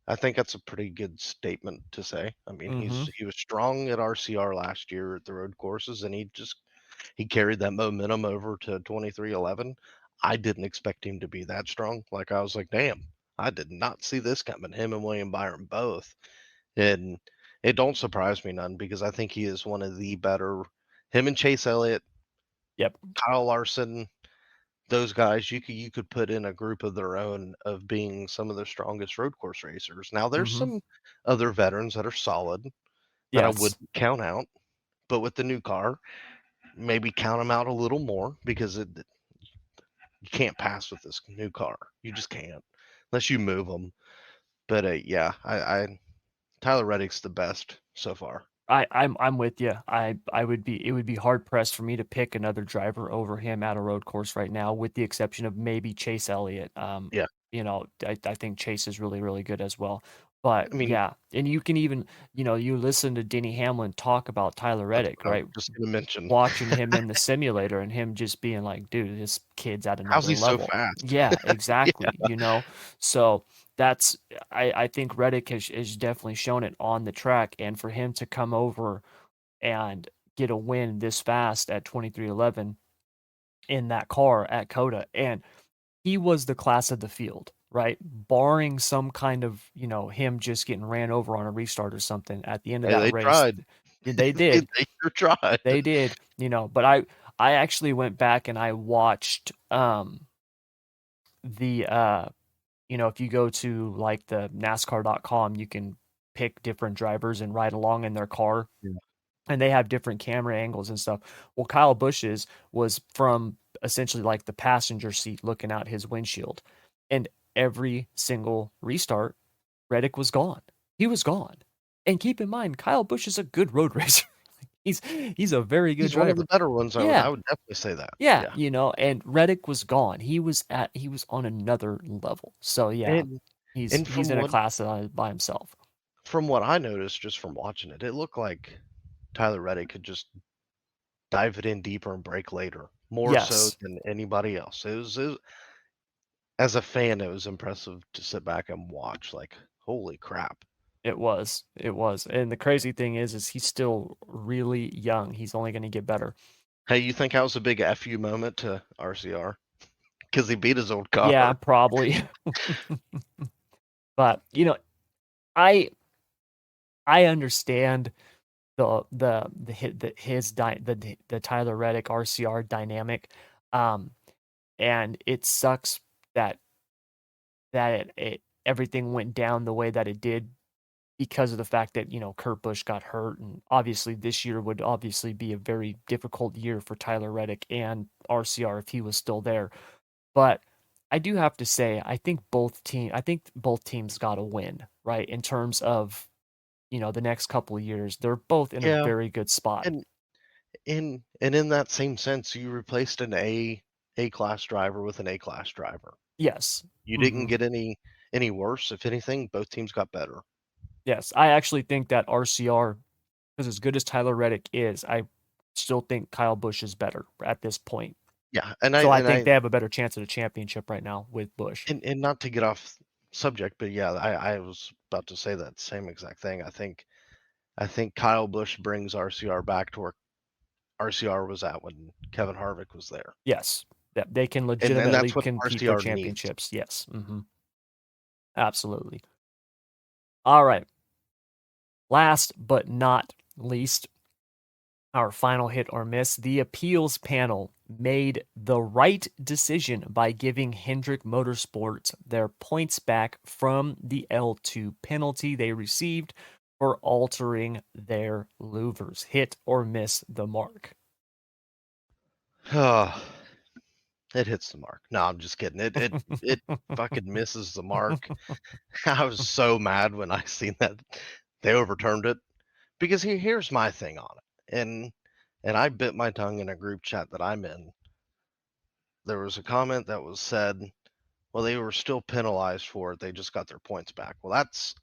I think that's a pretty good statement to say. I mean, Mm-hmm. he was strong at RCR last year at the road courses, and he carried that momentum over to 2311. I didn't expect him to be that strong. Like I was like, damn, I did not see this coming. Him and William Byron both, and it don't surprise me none because I think he is one of the better. Him and Chase Elliott, Yep. Kyle Larson, those guys you could put in a group of their own of being some of the strongest road course racers. Now there's Mm-hmm. some other veterans that are solid that I Yes. wouldn't count out, but with the new car, maybe count them out a little more because you can't pass with this new car. You just can't unless you move them. But yeah, I Tyler Reddick's the best so far. I'm with you. It would be hard pressed for me to pick another driver over him at a road course right now, with the exception of maybe Chase Elliott. Yeah, I think Chase is really, really good as well. But I mean yeah, and you can even, you listen to Denny Hamlin talk about Tyler that's Reddick, what I was right? just gonna mention. Watching him in the simulator and him just being like, dude, this kid's at How's another he so level. fast? Yeah, Yeah, exactly. So that's I think Reddick has definitely shown it on the track, and for him to come over and get a win this fast at 2311 in that car at COTA, and he was the class of the field, right? Barring some kind of, him just getting ran over on a restart or something at the end of hey, that they race. tried. They They did. sure tried. They did, but I actually went back and I watched the if you go to like the NASCAR.com, you can pick different drivers and ride along in their car, Yeah. and they have different camera angles and stuff. Well, Kyle Busch's was from essentially like the passenger seat looking out his windshield. And every single restart, Reddick was gone. He was gone. And keep in mind, Kyle Busch is a good road racer. he's he's a very good He's one of the driver. better ones, I Yeah. would definitely say that. Yeah, Yeah. and Reddick was gone. He was on another level. So yeah, And and he's in a class by himself. from what I noticed just from watching it, it looked like Tyler Reddick could just dive it in deeper and break later, more so Yes, than anybody else. As a fan, it was impressive to sit back and watch. Like, holy crap! it was. It was. And the crazy thing is he's still really young. He's only going to get better. Hey, you think that was a big FU moment to RCR because he beat his old Yeah, car? probably. But, I understand the Tyler Reddick RCR dynamic. Um and it sucks that everything went down the way that it did because of the fact that, Kurt Busch got hurt, and obviously this year would obviously be a very difficult year for Tyler Reddick and RCR if he was still there. But I do have to say, I think both teams got a win, right? In terms of, the next couple of years, they're both in a Yeah, very good spot. and in that same sense, you replaced an A class driver with an A class driver. Yes. You didn't Hmm. get any worse. If anything, both teams got better. Yes. I actually think that RCR, because as good as Tyler Reddick is, I still think Kyle Busch is better at this point. Yeah, So I think they have a better chance at a championship right now with Busch. and not to get off subject, but yeah, I was about to say that same exact thing. I think Kyle Busch brings RCR back to where RCR was at when Kevin Harvick was there, Yes. That they can and legitimately that's what compete for RCR needs. championships. Yes. Absolutely. All right. Last but not least, our final hit or miss. The appeals panel made the right decision by giving Hendrick Motorsports their points back from the L2 penalty they received for altering their louvers. Hit or miss the mark? It hits the mark. No, I'm just kidding. It fucking misses the mark. I was so mad when I seen that they overturned it because here's my thing on it, and I bit my tongue in a group chat that I'm in. There was a comment that was said, well, they were still penalized for it. They just got their points back. Well, that's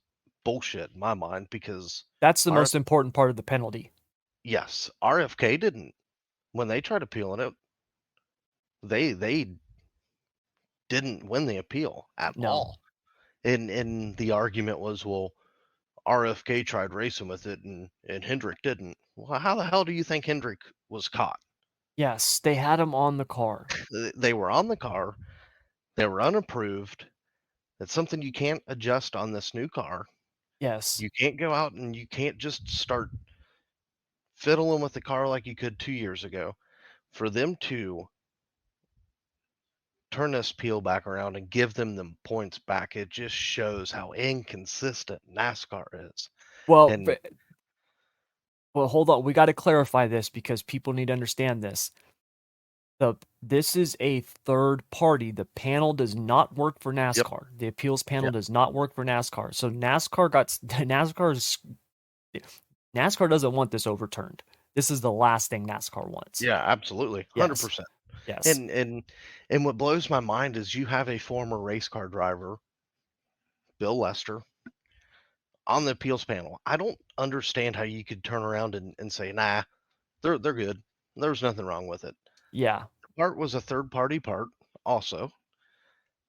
bullshit in my mind because That's the our most important part of the penalty. yes, RFK didn't when they tried appealing it. They didn't win the appeal at No. all. And the argument was, well, RFK tried racing with it and Hendrick didn't. Well, how the hell do you think Hendrick was caught? Yes, they had him on the car. They were on the car. They were unapproved. That's something you can't adjust on this new car. Yes. You can't go out and you can't just start fiddling with the car like you could 2 years ago. For them to turn this peel back around and give them the points back, it just shows how inconsistent NASCAR is. Well, And hold on. We got to clarify this because people need to understand this. This is a third party. The panel does not work for yep, NASCAR. The appeals panel yep, does not work for NASCAR. So NASCAR doesn't want this overturned. This is the last thing NASCAR wants. yeah, absolutely, Yes. 100%. Yes. And what blows my mind is you have a former race car driver, Bill Lester, on the appeals panel. I don't understand how you could turn around and say, nah, they're good. There's nothing wrong with it. Yeah. The part was a third party part also.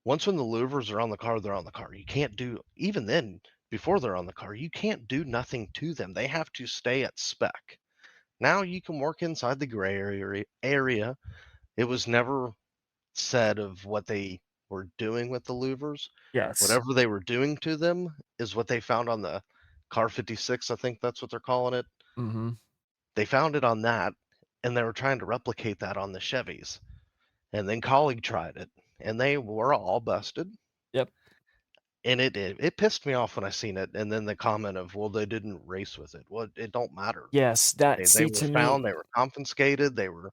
Once when the louvers are on the car, they're on the car. You can't do even then, before they're on the car, you can't do nothing to them. They have to stay at spec. Now you can work inside the gray area. It was never said of what they were doing with the louvers. Yes. Whatever they were doing to them is what they found on the car 56, I think that's what they're calling it. Mm-hmm. They found it on that, and they were trying to replicate that on the Chevys. And then Colleague tried it, and they were all busted. Yep. And it pissed me off when I seen it. And then the comment of, well, they didn't race with it. Well, it don't matter. Yes. They were To found, me, they were confiscated, they were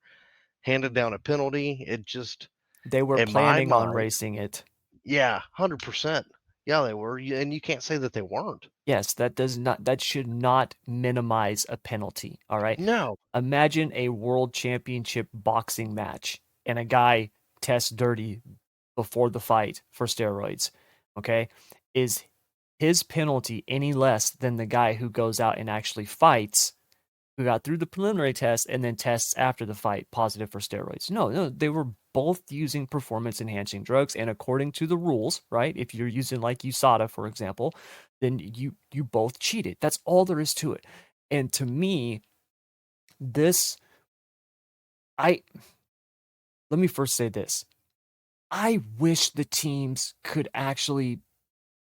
handed down a penalty. It just, they were in my planning on mind, racing it. yeah, 100%. Yeah, they were, and you can't say that they weren't. Yes, that should not minimize a penalty, all right? No. Imagine a world championship boxing match and a guy tests dirty before the fight for steroids, okay? Is his penalty any less than the guy who goes out and actually fights who got through the preliminary test and then tests after the fight positive for steroids. No, no, they were both using performance enhancing drugs. And according to the rules, right, if you're using like USADA, for example, then you both cheated. That's all there is to it. And to me, this I let me first say this. I wish the teams could actually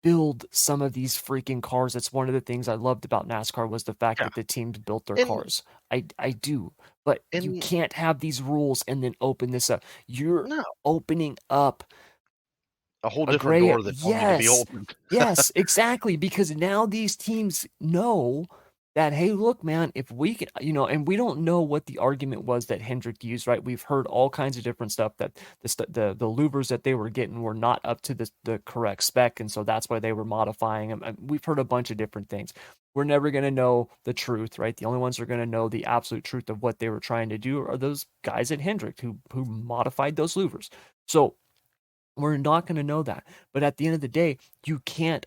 build some of these freaking cars. That's one of the things I loved about NASCAR was the fact Yeah. that the teams built their And cars. I do, but you and can't have these rules and then open this up. You're no, opening up a whole a different gray. door that don't need to be Yes. opened. Yes, exactly. Because now these teams know that, hey, look, man, if we can, and we don't know what the argument was that Hendrick used, right? We've heard all kinds of different stuff that the louvers that they were getting were not up to the correct spec, and so that's why they were modifying them. And we've heard a bunch of different things. We're never going to know the truth, right? The only ones who are going to know the absolute truth of what they were trying to do are those guys at Hendrick who modified those louvers. So we're not going to know that. But at the end of the day, you can't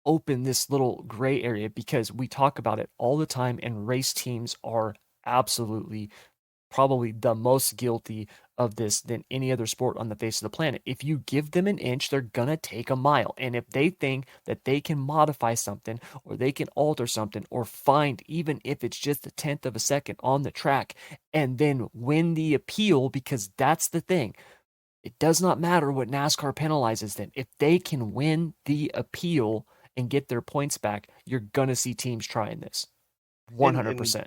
open this little gray area because we talk about it all the time, and race teams are absolutely probably the most guilty of this than any other sport on the face of the planet. If you give them an inch, they're going to take a mile. And if they think that they can modify something or they can alter something or find, even if it's just a tenth of a second on the track, and then win the appeal, because that's the thing. It does not matter what NASCAR penalizes them. If they can win the appeal and get their points back, you're going to see teams trying this. and and 100%.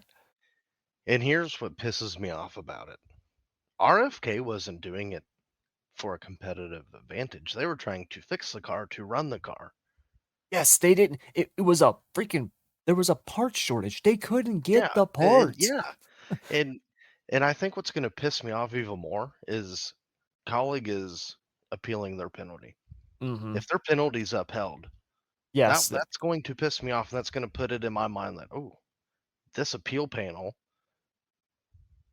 and here's what pisses me off about it. RFK wasn't doing it for a competitive advantage. They were trying to fix the car to run the car. Yes, they didn't. It was a freaking, there was a parts shortage. They couldn't get Yeah, the and parts. yeah, and and I think what's going to piss me off even more is Colleague is appealing their penalty. Hmm. If their penalty's upheld, Yes. that's going to piss me off, and that's going to put it in my mind that, oh, this appeal panel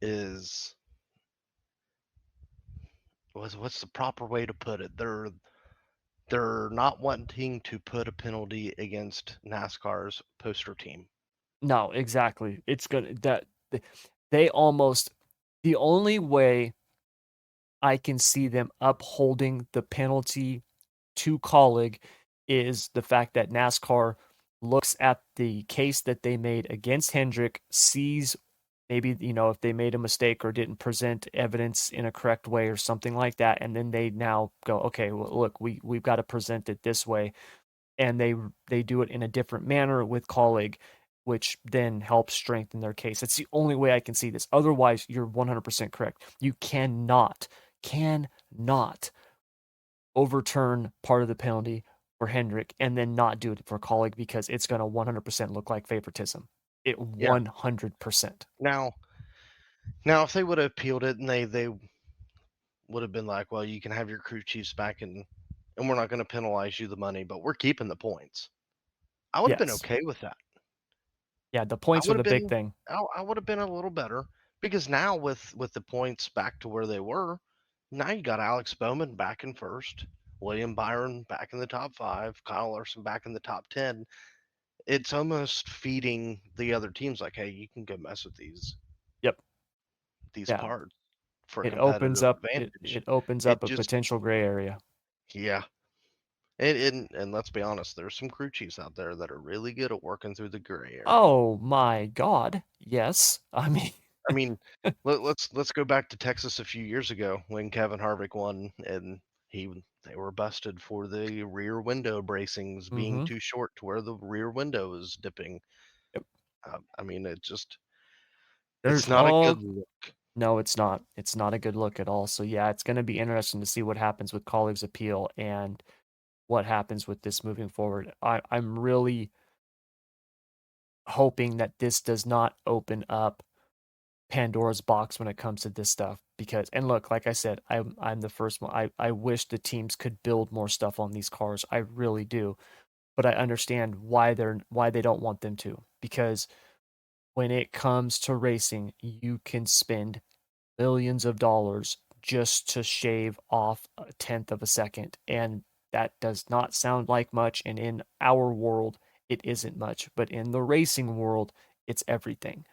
is what's the proper way to put it? They're not wanting to put a penalty against NASCAR's poster team. No, exactly. It's going to, they almost, the only way I can see them upholding the penalty to Colleague is the fact that NASCAR looks at the case that they made against Hendrick, sees maybe, if they made a mistake or didn't present evidence in a correct way or something like that, and then they now go, okay, well, look, we've got to present it this way, and they do it in a different manner with Colleague, which then helps strengthen their case. It's the only way I can see this. Otherwise, you're 100% correct. You cannot overturn part of the penalty for Hendrick and then not do it for Colleague, because it's going to 100% look like favoritism. It Yeah. 100%. Now, if they would have appealed it and they would have been like, well, you can have your crew chiefs back and we're not going to penalize you the money, but we're keeping the points. I would have been Yes. okay with that. Yeah, the I points are would the have big been thing. I would have been a little better because now with the points back to where they were, now you got Alex Bowman back in first, William Byron back in the top 5, Kyle Larson back in the top 10. It's almost feeding the other teams like, hey, you can go mess with Yep. these Yeah. parts for It opens competitive up advantage. it opens It up a just potential gray area. yeah. And let's be honest, there's some crew chiefs out there that are really good at working through the gray area. Oh my God. Yes. I mean, I mean, let's go back to Texas a few years ago when Kevin Harvick won, and they were busted for the rear window bracings being mhm. too short to where the rear window is dipping. Yep. I mean, it's There's not a good all look. No, it's not. It's not a good look at all. So yeah, it's going to be interesting to see what happens with Colleague's appeal and what happens with this moving forward. I'm really hoping that this does not open up Pandora's box when it comes to this stuff, because, and look, like I said, I'm the first one. I wish the teams could build more stuff on these cars. I really do. But I understand why they don't want them to, because when it comes to racing, you can spend millions of dollars just to shave off a tenth of a second. And that does not sound like much. And in our world, it isn't much. But in the racing world, it's everything.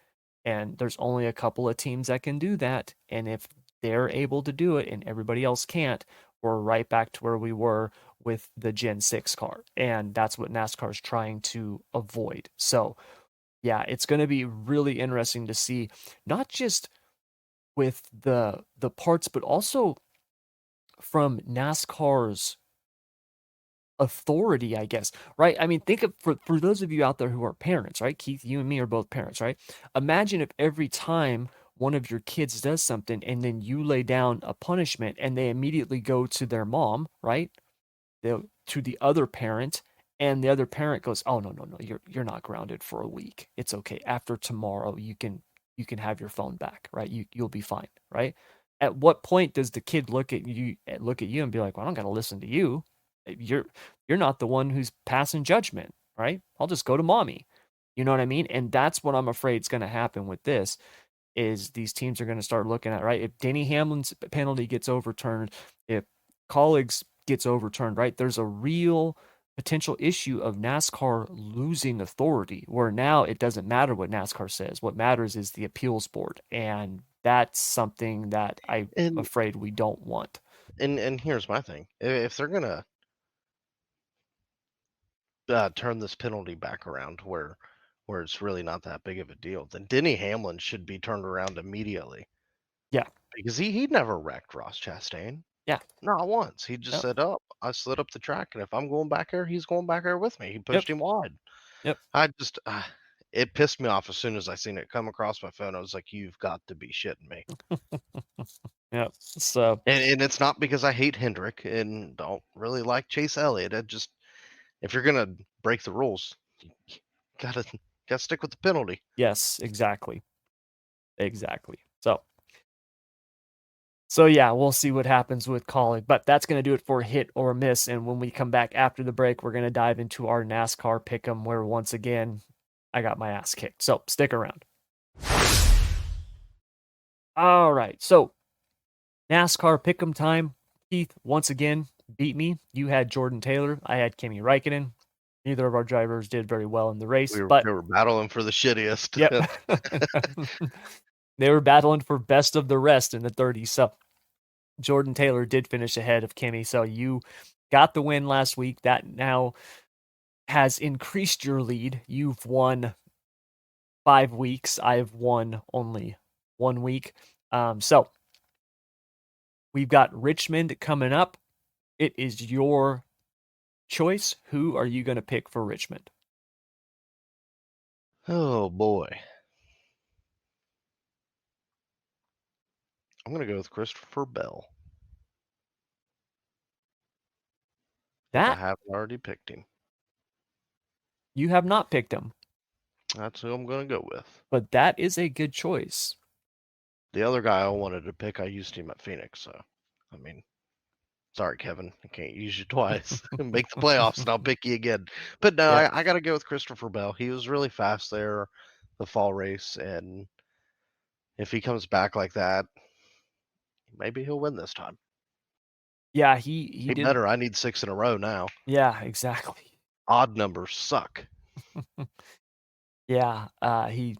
And there's only a couple of teams that can do that. And if they're able to do it and everybody else can't, we're right back to where we were with the Gen 6 car. And that's what NASCAR is trying to avoid. So, yeah, it's going to be really interesting to see, not just with the parts, but also from NASCAR's authority, I guess, right? I mean, think of for those of you out there who are parents, right? Keith, you and me are both parents, right? Imagine if every time one of your kids does something and then you lay down a punishment and they immediately go to their mom, right? They'll to the other parent, and the other parent goes, "Oh, no, no, no, you're not grounded for a week. It's okay. After tomorrow, you can have your phone back, right? You'll be fine, right?" At what point does the kid look at you and be like, "Well, I don't got to listen to you. You're not the one who's passing judgment, right? I'll just go to mommy." You know what I mean? And that's what I'm afraid is going to happen with this is these teams are going to start looking at, right? If Denny Hamlin's penalty gets overturned, if Colleagues gets overturned, right? There's a real potential issue of NASCAR losing authority where now it doesn't matter what NASCAR says. What matters is the appeals board. And that's something that I'm And afraid we don't want. and here's my thing: if they're gonna turn this penalty back around where it's really not that big of a deal, then Denny Hamlin should be turned around immediately Yeah. because he never wrecked Ross Chastain. Yeah. Not once. He just Yep. said, "Up, I slid up the track, and if I'm going back there, he's going back there with me." He Yep. pushed him wide. Yep. I just, it pissed me off as soon as I seen it come across my phone. I was like, "You've got to be shitting me!" Yep. So, And it's not because I hate Hendrick and don't really like Chase Elliott. I just, if you're gonna break the rules, you gotta gotta stick with the penalty. yes, exactly. Exactly. So yeah, we'll see what happens with calling, but that's going to do it for hit or miss. And when we come back after the break, we're going to dive into our NASCAR Pick'em, where once again I got my ass kicked. So stick around. All right, so NASCAR Pick'em time. Keith once again beat me. You had Jordan Taylor. I had Kimi Räikkönen. Neither of our drivers did very well in the race, but We were battling for the shittiest. yep, they were battling for best of the rest in the 30s. So Jordan Taylor did finish ahead of Kimi. So you got the win last week. That now has increased your lead. You've won 5 weeks. I've won only 1 week. So we've got Richmond coming up. It is your choice. Who are you going to pick for Richmond? Oh boy, I'm gonna go with Christopher Bell if I That haven't already picked him. you have not picked him, That's who I'm gonna go with. but that is a good choice. The other guy I wanted to pick, I used him at Phoenix, so I mean, sorry, Kevin, I can't use you twice. Make the playoffs, and I'll pick you again. But no, Yeah. I got to go with Christopher Bell. He was really fast there, the fall race, and if he comes back like that, maybe he'll win this time. Yeah, he He did. better. I need 6 in a row now. Yeah, exactly. Odd numbers suck. Yeah, he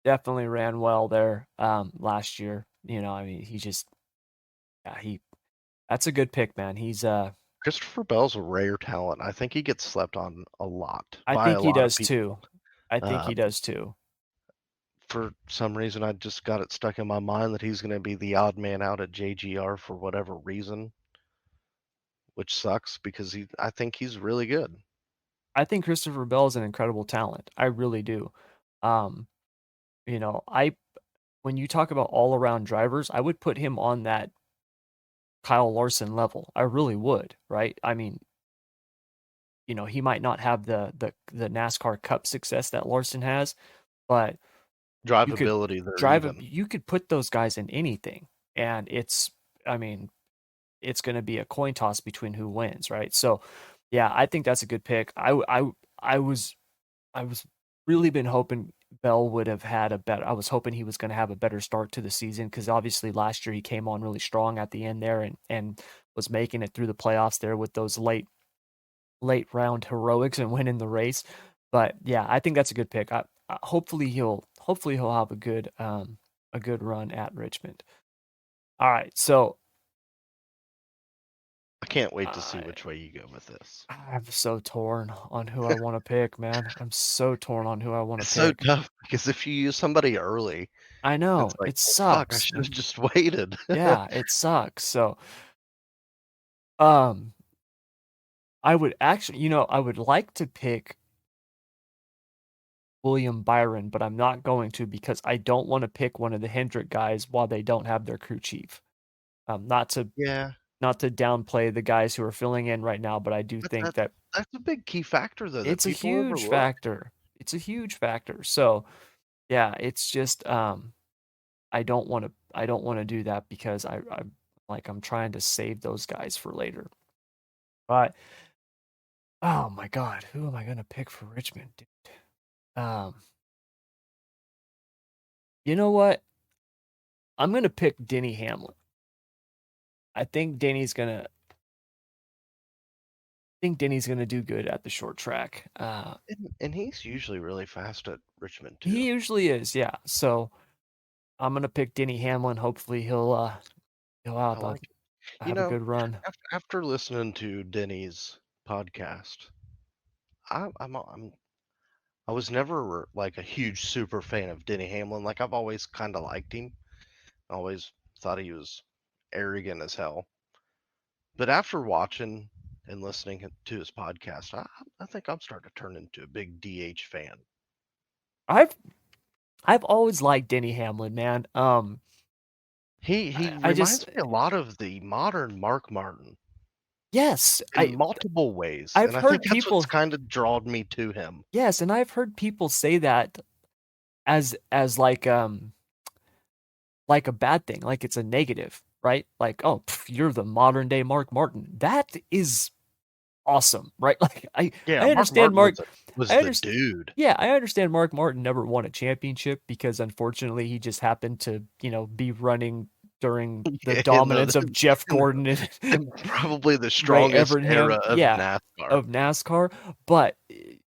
definitely ran well there last year. I mean, he just yeah, he that's a good pick, man. He's Christopher Bell's a rare talent. I think he gets slept on a lot I by a think he lot of does people. too. I think he Um, does too. for some reason, I just got it stuck in my mind that he's going to be the odd man out at JGR for whatever reason, which sucks because I think he's really good. I think Christopher Bell is an incredible talent. I really do. Um, I when you talk about all-around drivers, I would put him on that Kyle Larson level. I really would, right? I mean, he might not have the NASCAR Cup success that Larson has, but you could Drivability, they're even. you could put those guys in anything, and I mean, it's going to be a coin toss between who wins, right? So, yeah, I think that's a good pick. I was really been hoping Bell would have had a better. I was hoping he was going to have a better start to the season because obviously last year he came on really strong at the end there and was making it through the playoffs there with those late round heroics and winning the race. But yeah, I think that's a good pick. Hopefully hopefully he'll have a good run at Richmond. All right, so I can't wait to see I which way you go with this. I'm so torn on who I want to pick, man. I'm so torn on who I want to It's so pick. tough because if you use somebody early, I it's know like, it well, fuck, I sucks. should have just waited. Yeah, it sucks. So, um, I would actually, I would like to pick William Byron, but I'm not going to because I don't want to pick one of the Hendrick guys while they don't have their crew chief. Not to Yeah, not to downplay the guys who are filling in right now, but I do but think that that's a big key factor though that it's a people huge overlook. factor. It's a huge factor. So, yeah, it's just I don't want to do that because I'm trying to save those guys for later. But oh my God, who am I gonna pick for Richmond, dude? Um, you know what? I'm gonna pick Denny Hamlin. I think Denny's gonna do good at the short track. And he's usually really fast at Richmond too. He usually is, yeah. So I'm gonna pick Denny Hamlin. Hopefully he'll I like it. You have a know, good run. after listening to Denny's podcast, I was never like a huge super fan of Denny Hamlin. Like I've always kind of liked him. I always thought he was arrogant as hell. But after watching and listening to his podcast, I think I'm starting to turn into a big DH fan. I've I've always liked Denny Hamlin, man. He I just reminds me a lot of the modern Mark Martin yes, in multiple ways, I've and I think heard that's what's people kind of drawn me to him. yes, and I've heard people say that as like a bad thing, like it's a negative, right? Like, oh, you're the modern day Mark Martin. That is awesome, right? Like Yeah, I Mark understand Martin Mark was I the understand dude. yeah, I understand Mark Martin never won a championship because unfortunately he just happened to, be running during the in the dominance of Jeff in, Gordon and in probably the Ray strongest era Evernham, of yeah, NASCAR. of NASCAR. But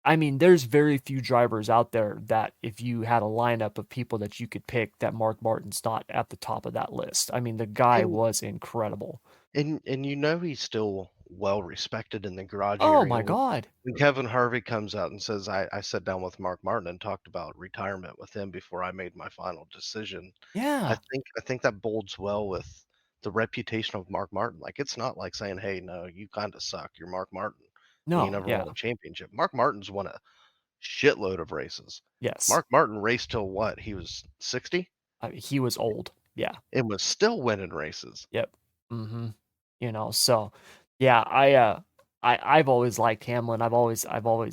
I mean, there's very few drivers out there that if you had a lineup of people that you could pick, that Mark Martin's not at the top of that list. I mean, the guy And was incredible. he's still well respected in the garage Oh area. my God. When Kevin Harvey comes out and says, I sat down with Mark Martin and talked about retirement with him before I made my final decision. Yeah. I think that bodes well with the reputation of Mark Martin. Like it's not like saying, "Hey, no, you kind of suck. You're Mark Martin, and you No, never won yeah. a championship." Mark Martin's won a shitload of races. Yes. Mark Martin raced till what? He was 60 I mean, he was old. Yeah. and was still winning races. Yep. Mm-hmm. So yeah, I've always liked Hamlin. I've always, I like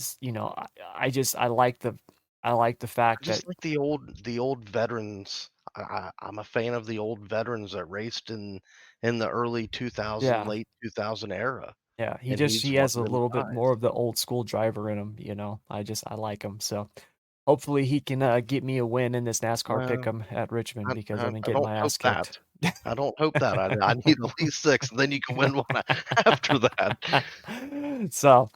the I fact that just like the old veterans. I'm a fan of the old veterans that raced in the early 2000, yeah, late 2000 era, yeah, and he he's one has of a them little bit more guys. of the old school driver in him. I like him. So hopefully he can get me a win in this NASCAR Well, Pick'em at Richmond because I've been I getting don't my hope ass that. kicked. I don't hope that. I need at least 6, and then you can win one after that. So,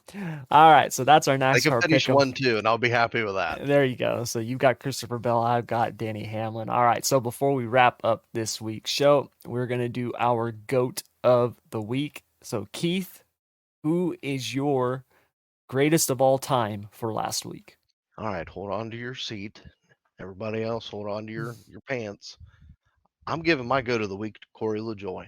all right, so that's our I can NASCAR finish Pick'em. 1-2, and I'll be happy with that. There you go. So you've got Christopher Bell, I've got Danny Hamlin. All right, so before we wrap up this week's show, we're gonna do our GOAT of the week. So Keith, who is your greatest of all time for last week? All right, hold on to your seat. Everybody else, hold on to your pants. I'm giving my go to the week to Corey LaJoy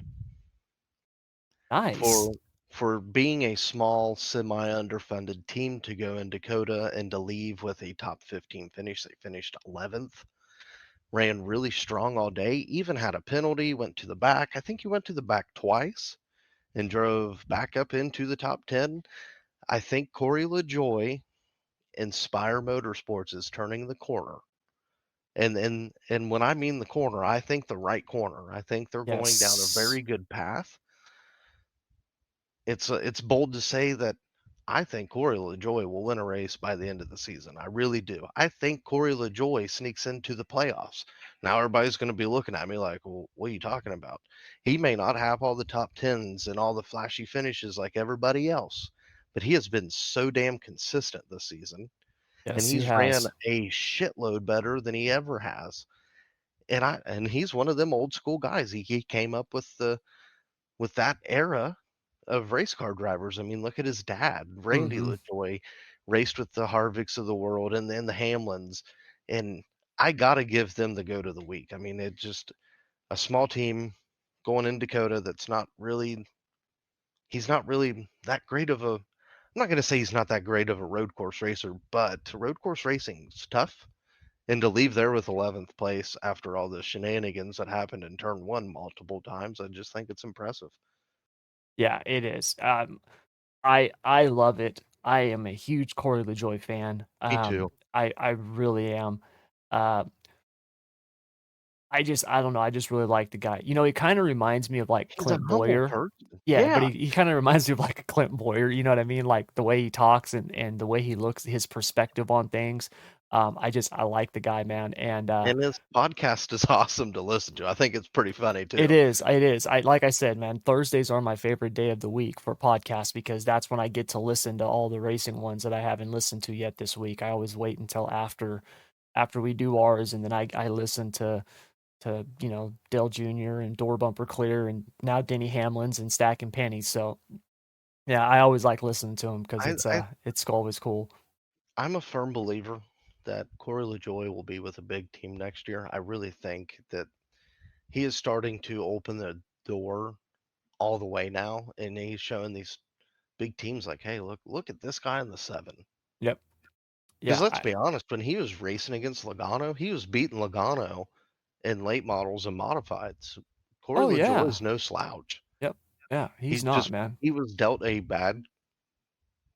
Nice. for being a small, semi-underfunded team to go into COTA and to leave with a top 15 finish. They finished 11th, ran really strong all day, even had a penalty, went to the back. I think he went to the back twice and drove back up into the top 10. I think Corey LaJoy, Inspire Motorsports, is turning the corner. And when I mean the corner, I think the right corner. I think they're going down a Yes. very good path. It's bold to say that I think Corey LaJoy will win a race by the end of the season. I really do. I think Corey LaJoy sneaks into the playoffs. Now everybody's going to be looking at me like, well, what are you talking about? He may not have all the top tens and all the flashy finishes like everybody else, but he has been so damn consistent this season. and Yes, he he's ran has. a shitload better than he ever has. And he's one of them old school guys. He came up with that era of race car drivers. I mean, look at his dad, Randy Mhm. LaJoy, raced with the Harvicks of the world and then the Hamlins. And I gotta give them the goat of the week. I mean, it just a small team going in Dakota that's not really he's not really that great of a I'm not gonna say he's not that great of a road course racer, but road course racing's tough. And to leave there with 11th place after all the shenanigans that happened in turn one multiple times, I just think it's impressive. Yeah, it is. I love it. I am a huge Corey LaJoy fan. Me too. I really am. Uh, I don't know, I just really like the guy. You know, he kinda reminds me of, like, He's a Clint humble Boyer. person. Yeah, but Yeah, he kinda reminds me of, like, a Clint Boyer, you know what I mean? Like, the way he talks and the way he looks, his perspective on things. I like the guy, man, and, and his podcast is awesome to listen to. I think it's pretty funny it too. is, it is. I like I said, man, Thursdays are my favorite day of the week for podcasts because that's when I get to listen to all the racing ones that I haven't listened to yet this week. I always wait until after we do ours, and then I listen to, you know, Dale Jr. and Door Bumper Clear and now Denny Hamlin's and Stacking Pennies. So, yeah, I always like listening to him because I, I it's always cool. I'm a firm believer that Corey LaJoy will be with a big team next year. I really think that he is starting to open the door all the way now, and he's showing these big teams like, hey, look at this guy in the seven. Yep. Because Yeah. let's be honest, when he was racing against Logano, he was beating Logano in late models and modifieds. Corey Oh, LaJoy yeah. is no slouch. Yep. Yeah, he's He's not, just man. he was dealt a bad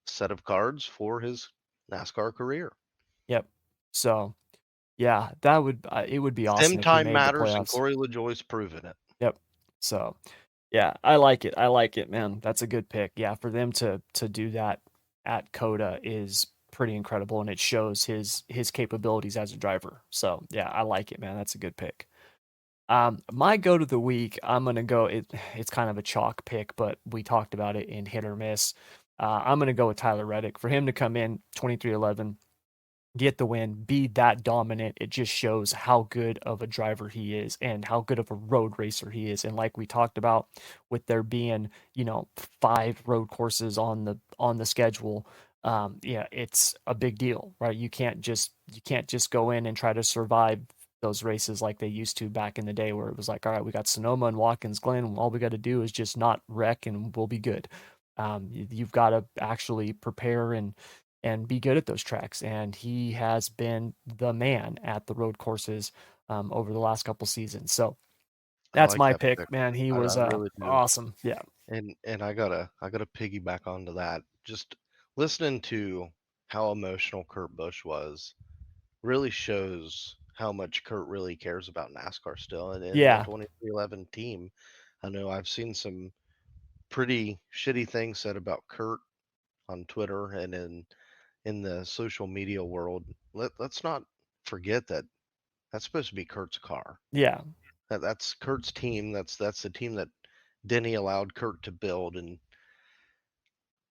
set of cards for his NASCAR career. Yep. So, yeah, that would it would be Sim awesome if he time made the matters, and playoffs. Corey LaJoy's proven it. Yep. So, yeah, I like it. I like it, man. That's a good pick. Yeah, for them to do that at COTA is pretty incredible, and it shows his capabilities as a driver. So, yeah, I like it, man. That's a good pick. My go to the week, I'm gonna go. It's kind of a chalk pick, but we talked about it in hit or miss. I'm gonna go with Tyler Reddick for him to come in 23-11, get the win, be that dominant. It just shows how good of a driver he is and how good of a road racer he is. And like we talked about, with there being, you know, 5 road courses on the schedule, yeah, it's a big deal, right? You can't just go in and try to survive those races like they used to back in the day where it was like, all right, we got Sonoma and Watkins Glen. All we got to do is just not wreck and we'll be good. You've got to actually prepare and be good at those tracks. And he has been the man at the road courses over the last couple seasons. So I that's like my that pick, pick. man. He I was really do. awesome. Yeah. And I gotta piggyback onto that. Just listening to how emotional Kurt Busch was really shows how much Kurt really cares about NASCAR still. And in the Yeah. 2311 team, I know I've seen some pretty shitty things said about Kurt on Twitter and in the social media world. Let's not forget that that's supposed to be Kurt's car. Yeah. That's Kurt's team. That's the team that Denny allowed Kurt to build, and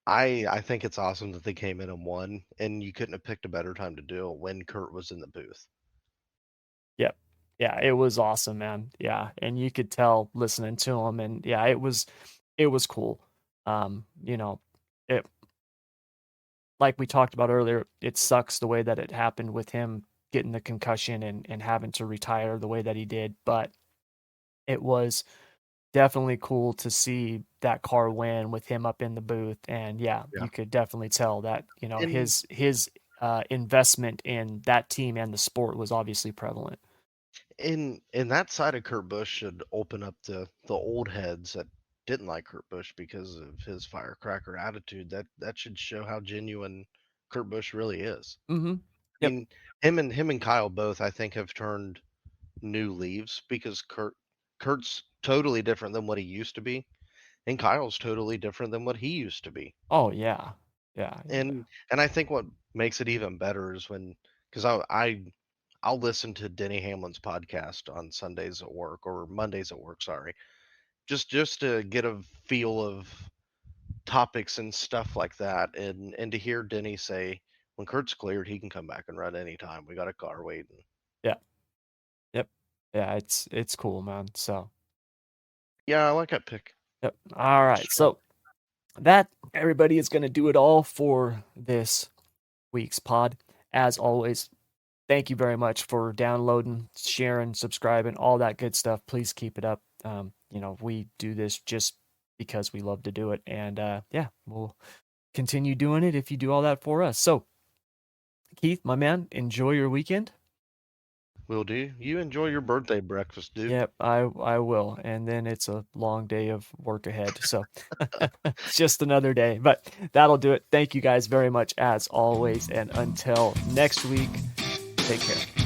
I think it's awesome that they came in and won, and you couldn't have picked a better time to do it when Kurt was in the booth. Yep. Yeah. It was awesome, man. Yeah. And you could tell listening to him. And yeah, it was cool. You know, it, like we talked about earlier, it sucks the way that it happened with him getting the concussion and having to retire the way that he did. But it was definitely cool to see that car win with him up in the booth. And yeah, Yeah. you could definitely tell that, you know, And his investment in that team and the sport was obviously prevalent. in that side of Kurt Busch should open up the old heads that didn't like Kurt Busch because of his firecracker attitude. That should show how genuine Kurt Busch really is. Mhm. I Yep. mean, him and Kyle both I think have turned new leaves because Kurt's totally different than what he used to be, and Kyle's totally different than what he used to be. Oh, yeah. Yeah, yeah. And I think what makes it even better is when because I'll listen to Denny Hamlin's podcast on Sundays at work or Mondays at work, sorry, just to get a feel of topics and stuff like that, and to hear Denny say when Kurt's cleared, he can come back and run anytime. We got a car waiting. Yeah. Yep. Yeah, it's cool, man. So, Yeah, I like that pick. yep. All right. So that, everybody, is going to do it all for this week's pod. As always, thank you very much for downloading, sharing, subscribing, all that good stuff. Please keep it up. We do this just because we love to do it. And yeah, we'll continue doing it if you do all that for us. So, Keith, my man, enjoy your weekend. Will do. You enjoy your birthday breakfast, dude. Yep, I will. And then it's a long day of work ahead. So it's just another day. But that'll do it. Thank you guys very much as always. And until next week, take care.